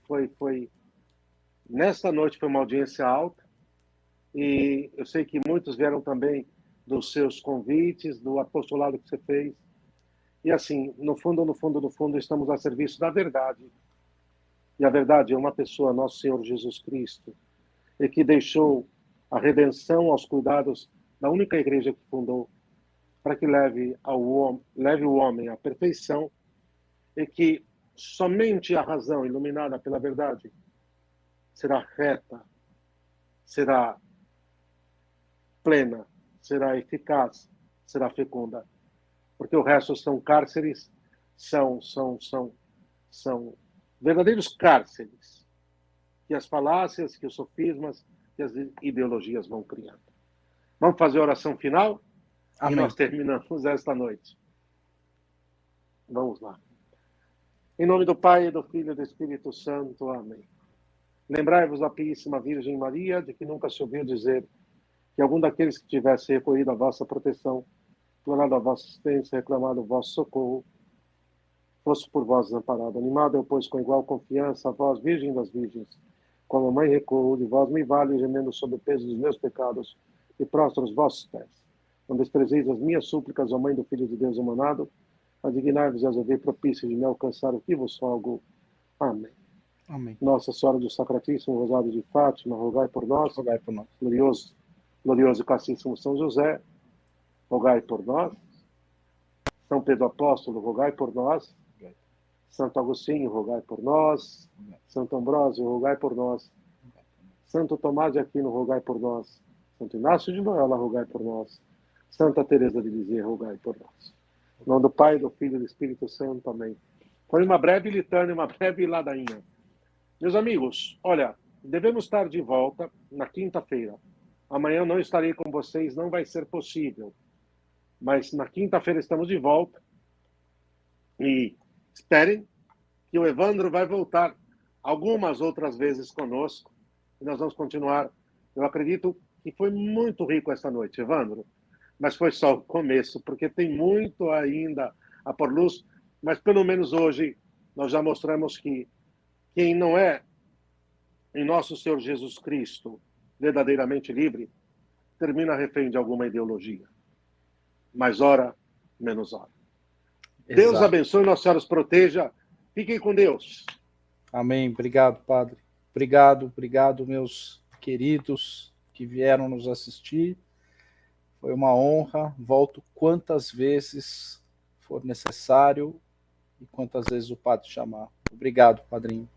nesta noite foi uma audiência alta, e eu sei que muitos vieram também dos seus convites, do apostolado que você fez. E assim, no fundo, estamos a serviço da verdade. E a verdade é uma pessoa, nosso Senhor Jesus Cristo, e que deixou a redenção aos cuidados da única igreja que fundou, para que leve o homem à perfeição, e que somente a razão iluminada pela verdade será reta, será plena, será eficaz, será fecunda. Porque o resto são cárceres, são verdadeiros cárceres, que as falácias, que os sofismas, que as ideologias vão criando. Vamos fazer a oração final? Amém. E nós terminamos esta noite. Vamos lá. Em nome do Pai, do Filho e do Espírito Santo. Amém. Lembrai-vos da Piíssima Virgem Maria, de que nunca se ouviu dizer que algum daqueles que tivesse recorrido à vossa proteção, implorado a vossa assistência, reclamado o vosso socorro, fosse por vós desamparado. Animado eu, pois, com igual confiança, a vós, Virgem das Virgens, como mãe recorro, de vós me vale, gemendo sob o peso dos meus pecados, e prostro os vossos pés. Não desprezeis as minhas súplicas, ó Mãe do Filho de Deus emanado, a dignar-vos e a haver propício de me alcançar o que vos rogo. Amém. Amém. Nossa Senhora do Sacratíssimo Rosário de Fátima, rogai por nós. Rogai por nós. Glorioso e Castíssimo São José, rogai por nós. São Pedro Apóstolo, rogai por nós. Santo Agostinho, rogai por nós. Santo Ambrósio, rogai por nós. Santo Tomás de Aquino, rogai por nós. Santo Inácio de Loyola, rogai por nós. Santa Teresa de Lisieux, rogai por nós. Em nome do Pai, do Filho e do Espírito Santo. Amém. Foi uma breve litânia, uma breve ladainha. Meus amigos, olha, devemos estar de volta na quinta-feira. Amanhã eu não estarei com vocês, não vai ser possível. Mas na quinta-feira estamos de volta. E esperem que o Evandro vai voltar algumas outras vezes conosco. E nós vamos continuar. Eu acredito que foi muito rico esta noite, Evandro. Mas foi só o começo, porque tem muito ainda a pôr luz. Mas pelo menos hoje nós já mostramos que quem não é em nosso Senhor Jesus Cristo verdadeiramente livre, termina refém de alguma ideologia. Mais hora, menos hora. Exato. Deus abençoe, Nossa Senhora os proteja. Fiquem com Deus. Amém. Obrigado, Padre. Obrigado, meus queridos que vieram nos assistir. Foi uma honra. Volto quantas vezes for necessário e quantas vezes o Padre chamar. Obrigado, Padrinho.